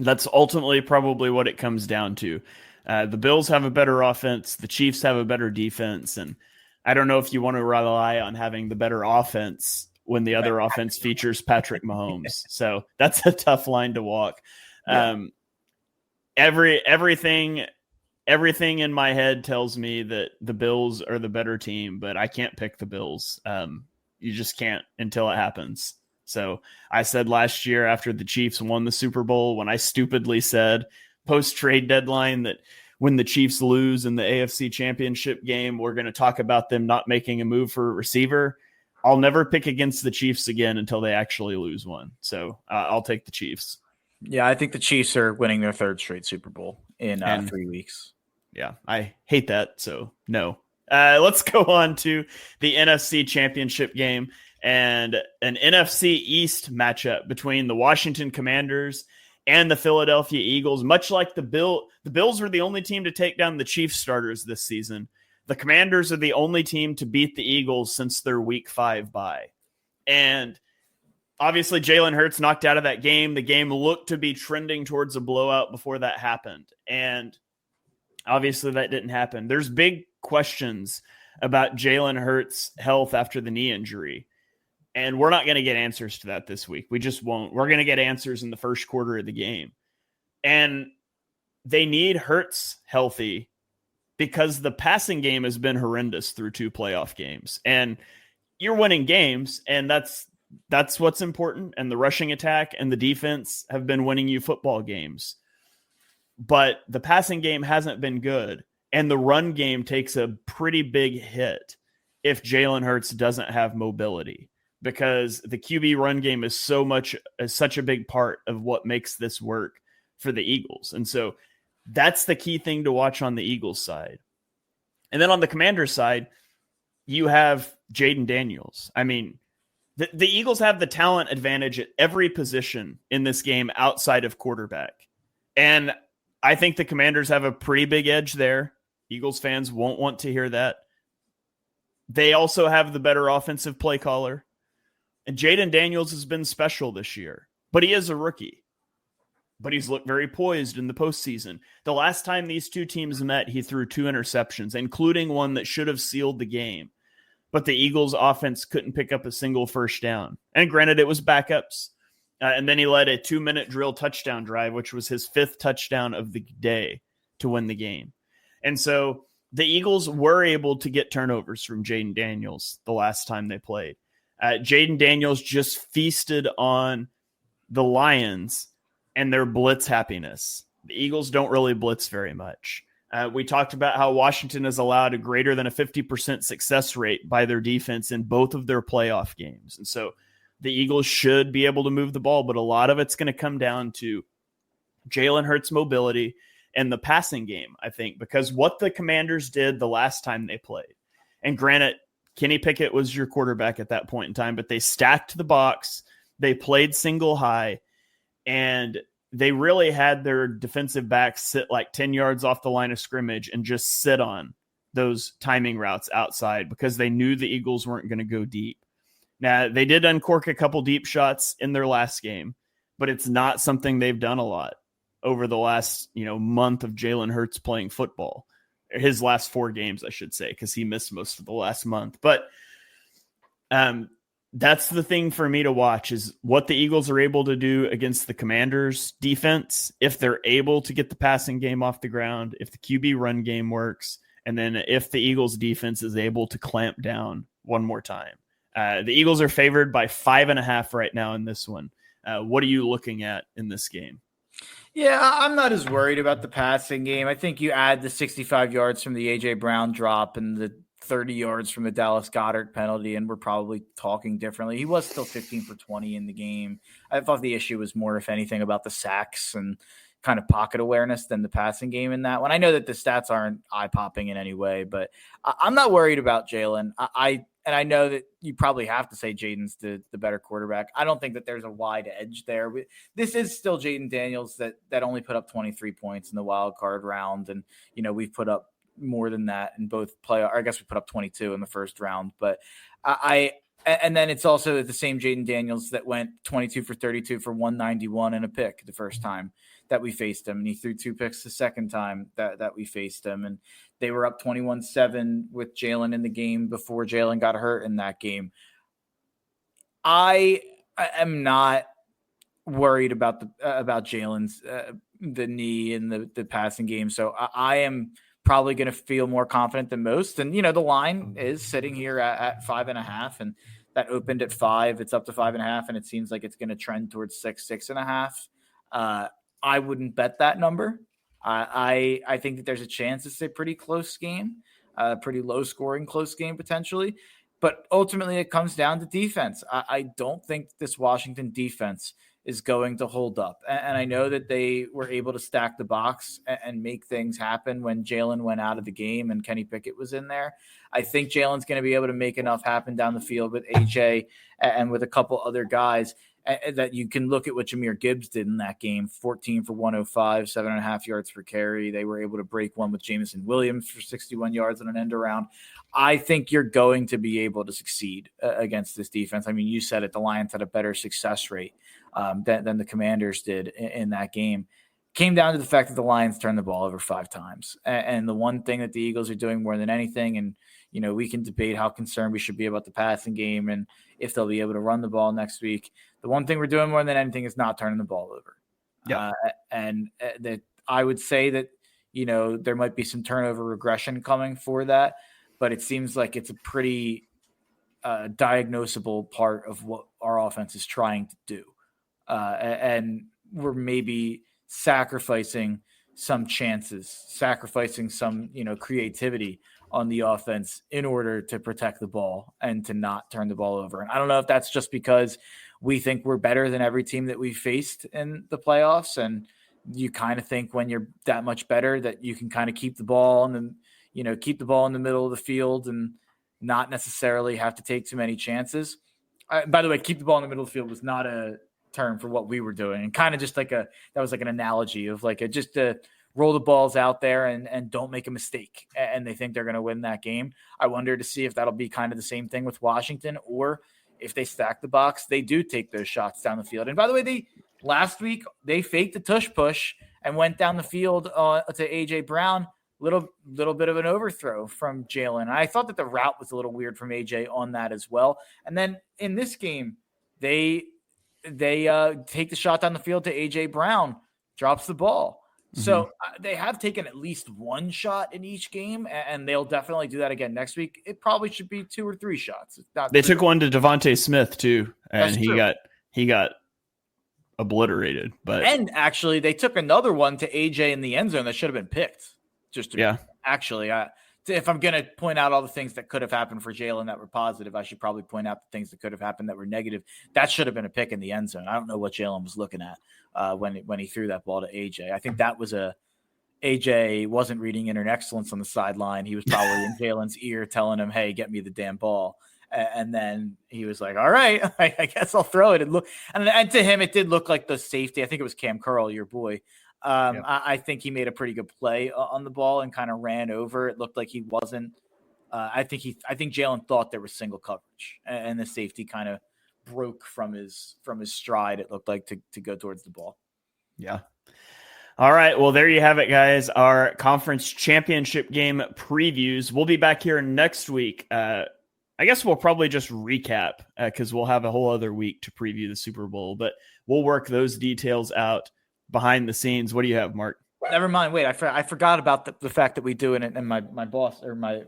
that's ultimately probably what it comes down to. The Bills have a better offense. The Chiefs have a better defense, and I don't know if you want to rely on having the better offense when the other offense features Patrick Mahomes. So that's a tough line to walk. Yeah. Everything in my head tells me that the Bills are the better team, but I can't pick the Bills. You just can't until it happens. So I said last year after the Chiefs won the Super Bowl, when I stupidly said post-trade deadline that when the Chiefs lose in the AFC Championship game, we're going to talk about them not making a move for a receiver. I'll never pick against the Chiefs again until they actually lose one. So I'll take the Chiefs. Yeah, I think the Chiefs are winning their third straight Super Bowl in 3 weeks. Yeah, I hate that. So no. Let's go on to the NFC Championship game and an NFC East matchup between the Washington Commanders and the Philadelphia Eagles. Much like the Bills were the only team to take down the Chiefs starters this season. The Commanders are the only team to beat the Eagles since their Week 5 bye. And obviously, Jalen Hurts knocked out of that game. The game looked to be trending towards a blowout before that happened. And obviously, that didn't happen. There's big questions about Jalen Hurts' health after the knee injury. And we're not going to get answers to that this week. We just won't. We're going to get answers in the first quarter of the game. And they need Hurts healthy because the passing game has been horrendous through 2 playoff games. And you're winning games, and that's what's important. And the rushing attack and the defense have been winning you football games. But the passing game hasn't been good. And the run game takes a pretty big hit if Jalen Hurts doesn't have mobility, because the QB run game is such a big part of what makes this work for the Eagles. And so that's the key thing to watch on the Eagles side. And then on the Commanders side, you have Jaden Daniels. I mean, the Eagles have the talent advantage at every position in this game outside of quarterback. And I think the Commanders have a pretty big edge there. Eagles fans won't want to hear that. They also have the better offensive play caller. And Jaden Daniels has been special this year, but he is a rookie. But he's looked very poised in the postseason. The last time these two teams met, he threw 2 interceptions, including one that should have sealed the game. But the Eagles' offense couldn't pick up a single first down. And granted, it was backups. And then he led a 2-minute drill touchdown drive, which was his 5th touchdown of the day to win the game. And so the Eagles were able to get turnovers from Jaden Daniels the last time they played. Jaden Daniels just feasted on the Lions and their blitz happiness. The Eagles don't really blitz very much. We talked about how Washington has allowed a greater than a 50% success rate by their defense in both of their playoff games. And so the Eagles should be able to move the ball, but a lot of it's going to come down to Jalen Hurts' mobility and the passing game, I think, because what the Commanders did the last time they played, and granted, Kenny Pickett was your quarterback at that point in time, but they stacked the box, they played single high, and they really had their defensive backs sit like 10 yards off the line of scrimmage and just sit on those timing routes outside because they knew the Eagles weren't going to go deep. Now, they did uncork a couple deep shots in their last game, but it's not something they've done a lot over the last, month of Jalen Hurts playing football. His last 4 games, I should say, because he missed most of the last month. But that's the thing for me to watch is what the Eagles are able to do against the Commanders defense, if they're able to get the passing game off the ground, if the QB run game works, and then if the Eagles defense is able to clamp down one more time. The Eagles are favored by 5.5 right now in this one. What are you looking at in this game? Yeah, I'm not as worried about the passing game. I think you add the 65 yards from the A.J. Brown drop and the 30 yards from the Dallas Goedert penalty, and we're probably talking differently. He was still 15 for 20 in the game. I thought the issue was more, if anything, about the sacks and kind of pocket awareness than the passing game in that one. I know that the stats aren't eye-popping in any way, but I'm not worried about Jalen. And I know that you probably have to say Jaden's the better quarterback. I don't think that there's a wide edge there. This is still Jaden Daniels that only put up 23 points in the wild card round. And, we've put up more than that in both playoffs. I guess we put up 22 in the first round. But and then it's also the same Jaden Daniels that went 22 for 32 for 191 and a pick the first time that we faced him. And he threw 2 picks the second time that we faced him. And they were up 21-7 with Jalen in the game before Jalen got hurt in that game. I am not worried about Jalen's the knee and the passing game. So I am probably going to feel more confident than most. And, the line is sitting here at 5.5, and that opened at 5. It's up to 5.5, and it seems like it's going to trend towards 6.5. I wouldn't bet that number. I think that there's a chance it's a pretty close game, pretty low scoring close game potentially. But ultimately, it comes down to defense. I don't think this Washington defense is going to hold up. And I know that they were able to stack the box and make things happen when Jalen went out of the game and Kenny Pickett was in there. I think Jalen's going to be able to make enough happen down the field with AJ and with a couple other guys that you can look at what Jahmyr Gibbs did in that game, 14 for 105, 7.5 yards per carry. They were able to break one with Jameson Williams for 61 yards on an end around. I think you're going to be able to succeed against this defense. I mean, you said it, the Lions had a better success rate than the Commanders did in that game. Came down to the fact that the Lions turned the ball over 5 times. And the one thing that the Eagles are doing more than anything, and we can debate how concerned we should be about the passing game and if they'll be able to run the ball next week. The one thing we're doing more than anything is not turning the ball over. Yeah. And that I would say that, there might be some turnover regression coming for that, but it seems like it's a pretty diagnosable part of what our offense is trying to do. And we're maybe sacrificing some chances, sacrificing some, creativity on the offense in order to protect the ball and to not turn the ball over. And I don't know if that's just because we think we're better than every team that we faced in the playoffs. And you kind of think when you're that much better that you can kind of keep the ball and then, keep the ball in the middle of the field and not necessarily have to take too many chances. By the way, keep the ball in the middle of the field was not a term for what we were doing, and kind of just that was like an analogy of just to roll the balls out there and don't make a mistake. And they think they're going to win that game. I wonder to see if that'll be kind of the same thing with Washington, or if they stack the box, they do take those shots down the field. And by the way, last week they faked the tush push and went down the field to AJ Brown. Little bit of an overthrow from Jalen. I thought that the route was a little weird from AJ on that as well. And then in this game, they take the shot down the field to AJ Brown, drops the ball. Mm-hmm. So they have taken at least one shot in each game, and they'll definitely do that again next week. It probably should be 2 or 3 shots. They took one to Devontae Smith too, and he got obliterated. And actually, they took another one to AJ in the end zone that should have been picked. If I'm going to point out all the things that could have happened for Jalen that were positive, I should probably point out the things that could have happened that were negative. That should have been a pick in the end zone. I don't know what Jalen was looking at when he threw that ball to AJ. I think that was AJ wasn't reading Inner Excellence on the sideline. He was probably in Jalen's ear telling him, hey, get me the damn ball. And then he was like, all right, I guess I'll throw it. And to him, it did look like the safety. I think it was Cam Curl, your boy. I think he made a pretty good play on the ball and kind of ran over. It looked like he wasn't. I think Jalen thought there was single coverage, and the safety kind of broke from his stride. It looked like to go towards the ball. Yeah. All right. Well, there you have it, guys. Our conference championship game previews. We'll be back here next week. I guess we'll probably just recap because we'll have a whole other week to preview the Super Bowl, but we'll work those details out behind the scenes. What do you have, Mark? Never mind. Wait, I forgot about the fact that we do it, and my boss, or my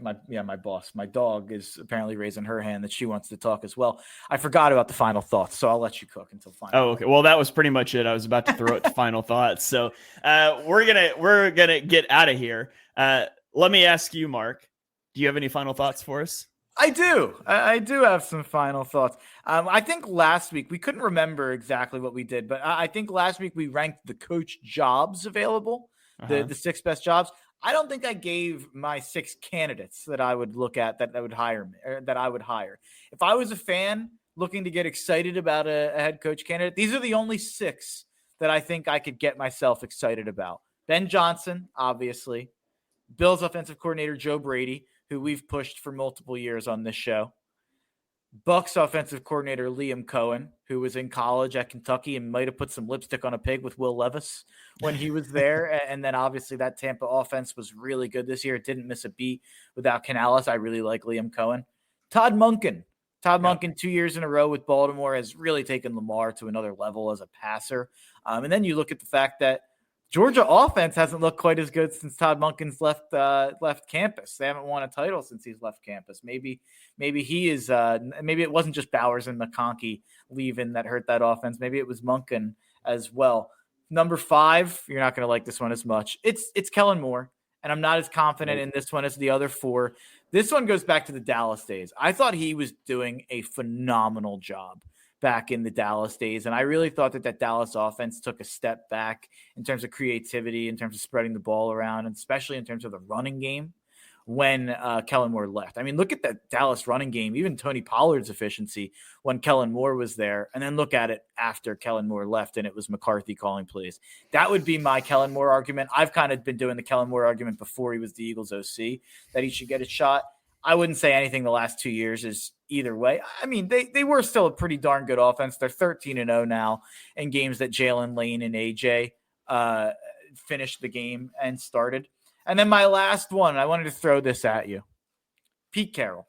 boss, my dog is apparently raising her hand that she wants to talk as well. I forgot about the final thoughts, so I'll let you cook until final. Oh, okay. Well, that was pretty much it. I was about to throw it to final thoughts. So we're gonna get out of here. Let me ask you, Mark. Do you have any final thoughts for us? I do. I do have some final thoughts. I think last week, we couldn't remember exactly what we did, but I think last week we ranked the coach jobs available, the 6 best jobs. I don't think I gave my 6 candidates that I would look at that would hire me, or that I would hire. If I was a fan looking to get excited about a head coach candidate, these are the only 6 that I think I could get myself excited about. Ben Johnson, obviously. Bills offensive coordinator Joe Brady, who we've pushed for multiple years on this show. Bucks offensive coordinator Liam Cohen, who was in college at Kentucky and might have put some lipstick on a pig with Will Levis when he was there. And then obviously that Tampa offense was really good this year. It didn't miss a beat without Canales. I really like Liam Cohen. Todd Monken. Monken 2 years in a row with Baltimore has really taken Lamar to another level as a passer. And then you look at the fact that Georgia offense hasn't looked quite as good since Todd Monken's left campus. They haven't won a title since he's left campus. Maybe he is. Maybe it wasn't just Bowers and McConkey leaving that hurt that offense. Maybe it was Monken as well. Number 5, you're not going to like this one as much. It's Kellen Moore, and I'm not as confident in this one as the other 4. This one goes back to the Dallas days. I thought he was doing a phenomenal job back in the Dallas days. And I really thought that Dallas offense took a step back in terms of creativity, in terms of spreading the ball around, and especially in terms of the running game when Kellen Moore left. I mean, look at that Dallas running game, even Tony Pollard's efficiency when Kellen Moore was there, and then look at it after Kellen Moore left and it was McCarthy calling plays. That would be my Kellen Moore argument. I've kind of been doing the Kellen Moore argument before he was the Eagles OC, that he should get a shot. I wouldn't say anything the last 2 years is either way. I mean, they were still a pretty darn good offense. They're 13-0 now in games that Jalen, Lane, and AJ finished the game and started. And then my last one, I wanted to throw this at you. Pete Carroll.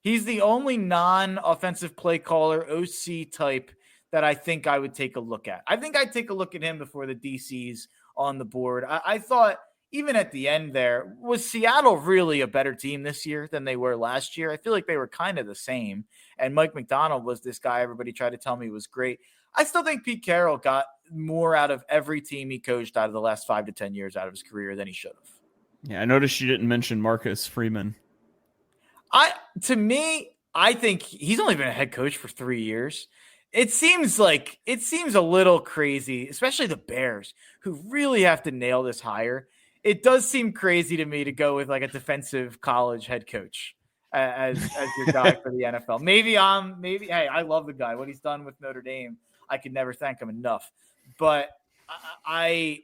He's the only non-offensive play caller, OC type, that I think I would take a look at. I think I'd take a look at him before the DC's on the board. I thought, even at the end there, was Seattle really a better team this year than they were last year? I feel like they were kind of the same. And Mike McDonald was this guy everybody tried to tell me was great. I still think Pete Carroll got more out of every team he coached out of the last 5 to 10 years out of his career than he should have. Yeah, I noticed you didn't mention Marcus Freeman. To me, I think he's only been a head coach for 3 years. It seems a little crazy, especially the Bears, who really have to nail this hire. It does seem crazy to me to go with like a defensive college head coach as your guy for the NFL. Maybe, hey, I love the guy. What he's done with Notre Dame, I could never thank him enough. But I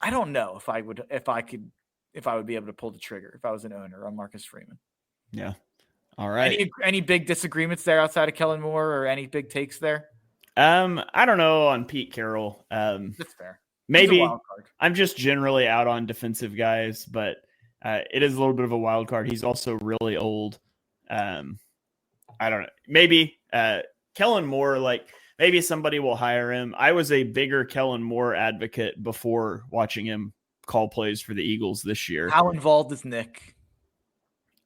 don't know if I would be able to pull the trigger if I was an owner on Marcus Freeman. Yeah. All right. Any big disagreements there outside of Kellen Moore, or any big takes there? I don't know on Pete Carroll. That's fair. Maybe I'm just generally out on defensive guys, but it is a little bit of a wild card. He's also really old. I don't know. Maybe Kellen Moore, like maybe somebody will hire him. I was a bigger Kellen Moore advocate before watching him call plays for the Eagles this year. How involved is Nick?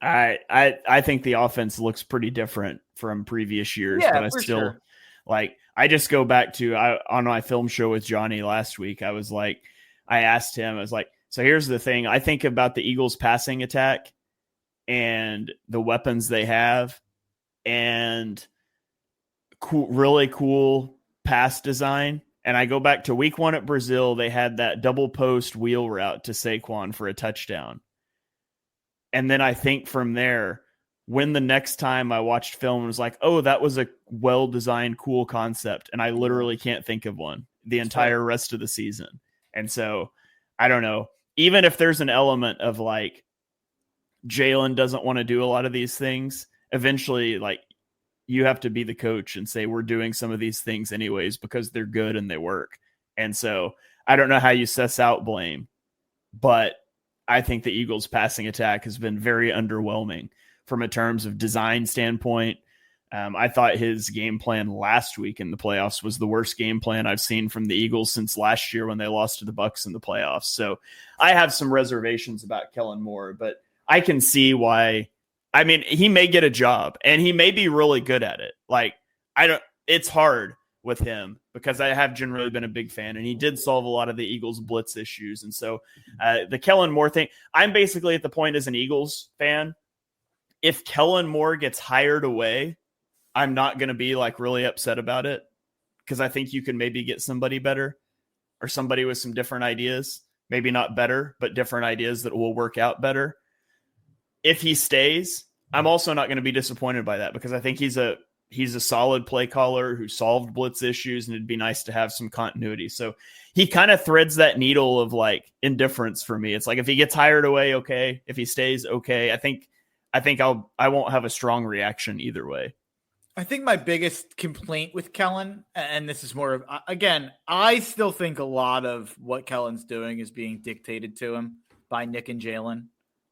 I think the offense looks pretty different from previous years, but I still like. I just go back to on my film show with Johnny last week. I asked him, I was like, so here's the thing. I think about the Eagles passing attack and the weapons they have and really cool pass design. And I go back to week 1 at Brazil. They had that double post wheel route to Saquon for a touchdown. And then I think from there, when the next time I watched film, it was like, oh, that was a well-designed, cool concept. And I literally can't think of one the entire rest of the season. And so I don't know, even if there's an element of like Jalen doesn't want to do a lot of these things, eventually like you have to be the coach and say, we're doing some of these things anyways, because they're good and they work. And so I don't know how you suss out blame, but I think the Eagles passing attack has been very underwhelming from a terms of design standpoint. I thought his game plan last week in the playoffs was the worst game plan I've seen from the Eagles since last year when they lost to the Bucs in the playoffs. So I have some reservations about Kellen Moore, but I can see why. I mean, he may get a job and he may be really good at it. Like, it's hard with him because I have generally been a big fan, and he did solve a lot of the Eagles blitz issues. And so the Kellen Moore thing, I'm basically at the point as an Eagles fan, if Kellen Moore gets hired away, I'm not going to be like really upset about it, because I think you can maybe get somebody better or somebody with some different ideas, maybe not better, but different ideas that will work out better. If he stays, I'm also not going to be disappointed by that, because I think he's a solid play caller who solved blitz issues, and it'd be nice to have some continuity. So he kind of threads that needle of like indifference for me. It's like, if he gets hired away, okay. If he stays, okay. I think I won't have a strong reaction either way. I think my biggest complaint with Kellen, and this is more of, again, I still think a lot of what Kellen's doing is being dictated to him by Nick and Jalen.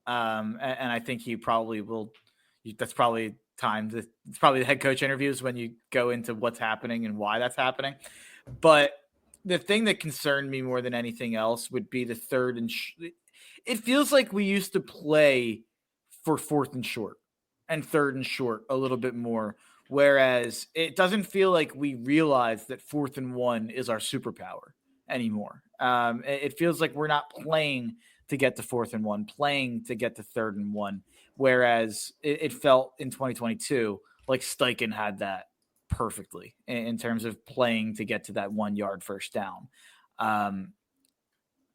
And I think he probably will. That's probably it's probably the head coach interviews when you go into what's happening and why that's happening. But the thing that concerned me more than anything else would be the third and it feels like we used to play for 4th and short and 3rd and short a little bit more, whereas it doesn't feel like we realize that 4th and 1 is our superpower anymore. It feels like we're not playing to get to 4th and 1, playing to get to 3rd and 1. Whereas it felt in 2022 like Steichen had that perfectly in terms of playing to get to that 1 yard first down. I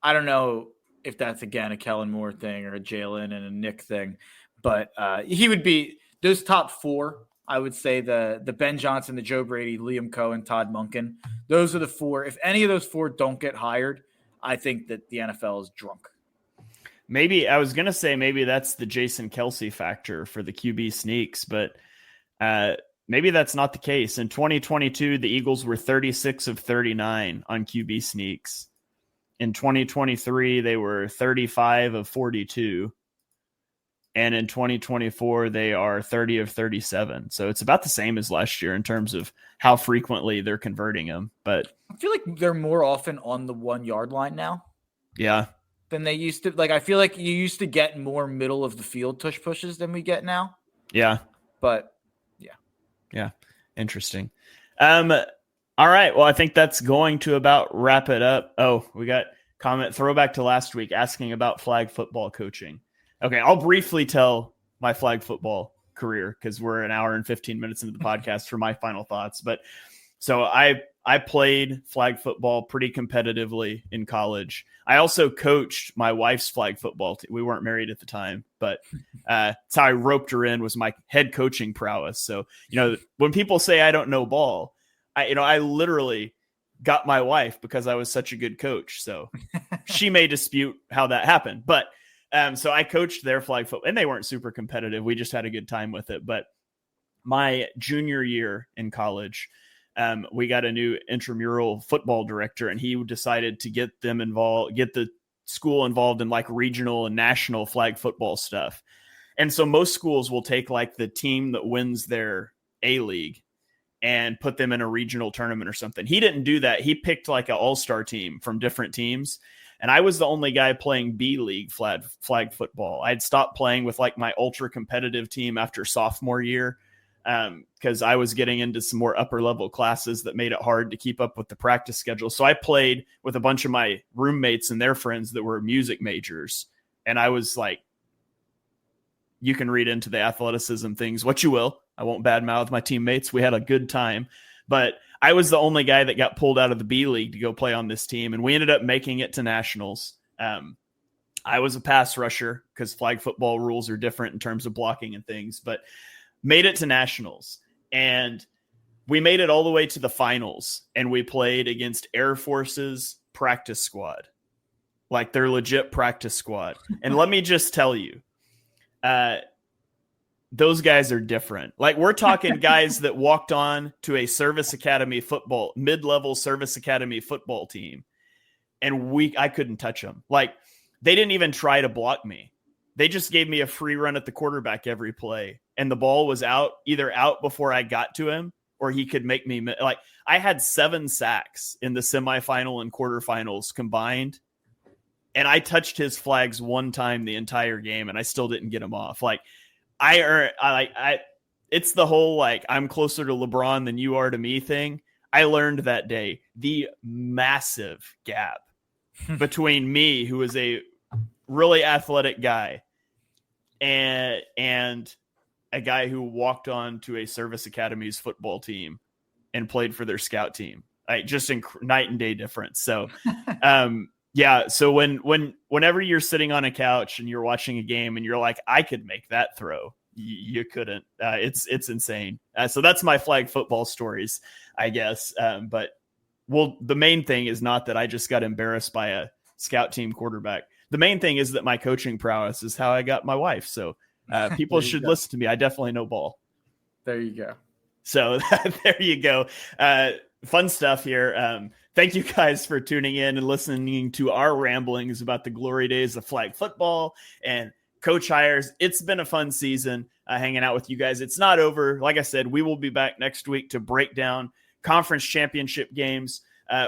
don't know if that's, again, a Kellen Moore thing or a Jalen and a Nick thing, but he would be those top four. I would say the Ben Johnson, the Joe Brady, Liam Cohen, Todd Monken. Those are the four. If any of those four don't get hired, I think that the NFL is drunk. Maybe I was going to say maybe that's the Jason Kelsey factor for the QB sneaks, but maybe that's not the case. In 2022, the Eagles were 36 of 39 on QB sneaks. In 2023, they were 35 of 42. And in 2024, they are 30 of 37. So it's about the same as last year in terms of how frequently they're converting them. But I feel like they're more often on the 1 yard line now. Yeah. Than they used to. Like, I feel like you used to get more middle of the field tush pushes than we get now. Yeah. But yeah. Interesting. All right. Well, I think that's going to about wrap it up. Oh, we got comment throwback to last week asking about flag football coaching. Okay, I'll briefly tell my flag football career because we're an hour and 15 minutes into the podcast for my final thoughts. But so I played flag football pretty competitively in college. I also coached my wife's flag football team. We weren't married at the time, but that's how I roped her in, was my head coaching prowess. So, when people say I don't know ball, I literally got my wife because I was such a good coach. So she may dispute how that happened, but so I coached their flag football, and they weren't super competitive. We just had a good time with it. But my junior year in college, we got a new intramural football director, and he decided to get the school involved in like regional and national flag football stuff. And so most schools will take like the team that wins their A-League and put them in a regional tournament or something. He didn't do that. He picked like an all-star team from different teams. And I was the only guy playing B-League flag football. I'd stopped playing with like my ultra competitive team after sophomore year because I was getting into some more upper level classes that made it hard to keep up with the practice schedule. So I played with a bunch of my roommates and their friends that were music majors. And I was like, you can read into the athleticism things what you will. I won't badmouth my teammates. We had a good time. But I was the only guy that got pulled out of the B League to go play on this team, and we ended up making it to nationals. I was a pass rusher because flag football rules are different in terms of blocking and things, but made it to nationals. And we made it all the way to the finals, and we played against Air Force's practice squad, like their legit practice squad. And let me just tell you, those guys are different. Like, we're talking guys that walked on to a mid-level service academy football team. And I couldn't touch them. Like, they didn't even try to block me. They just gave me a free run at the quarterback every play. And the ball was either out before I got to him, or he could make me, like, I had 7 sacks in the semifinal and quarterfinals combined. And I touched his flags one time the entire game, and I still didn't get him off. Like, it's the whole, like, I'm closer to LeBron than you are to me thing. I learned that day the massive gap between me, who is a really athletic guy, and a guy who walked on to a service academy's football team and played for their scout team. Just night and day difference. So, yeah. So whenever you're sitting on a couch and you're watching a game and you're like, I could make that throw, you couldn't. It's insane. So that's my flag football stories, I guess. But the main thing is not that I just got embarrassed by a scout team quarterback. The main thing is that my coaching prowess is how I got my wife. So people should listen to me. I definitely know ball. There you go. So there you go. Fun stuff here. Thank you guys for tuning in and listening to our ramblings about the glory days of flag football and coach hires. It's been a fun season hanging out with you guys. It's not over. Like I said, we will be back next week to break down conference championship games.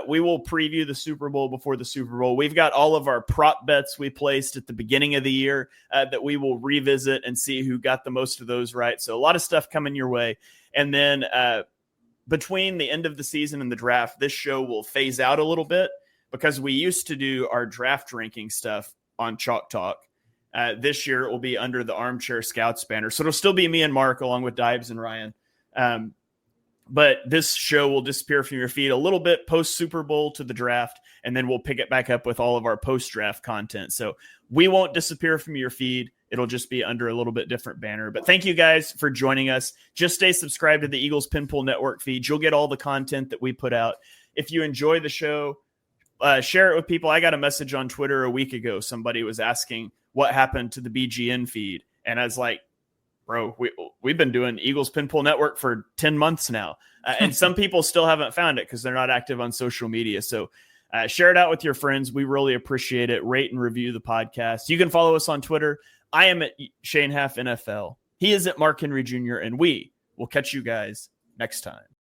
We will preview the Super Bowl before the Super Bowl. We've got all of our prop bets we placed at the beginning of the year that we will revisit and see who got the most of those right. So a lot of stuff coming your way. And then between the end of the season and the draft, this show will phase out a little bit because we used to do our draft ranking stuff on Chalk Talk. This year it will be under the Armchair Scouts banner. So it'll still be me and Mark along with Dives and Ryan. But this show will disappear from your feed a little bit post Super Bowl to the draft, and then we'll pick it back up with all of our post-draft content. So we won't disappear from your feed. It'll just be under a little bit different banner. But thank you guys for joining us. Just stay subscribed to the Eagles Pinpool Network feed. You'll get all the content that we put out. If you enjoy the show, share it with people. I got a message on Twitter a week ago. Somebody was asking what happened to the BGN feed. And I was like, bro, we've been doing Eagles Pinpool Network for 10 months now. And some people still haven't found it because they're not active on social media. So share it out with your friends. We really appreciate it. Rate and review the podcast. You can follow us on Twitter. I am at Shane Half NFL. He is at Mark Henry Jr. And we will catch you guys next time.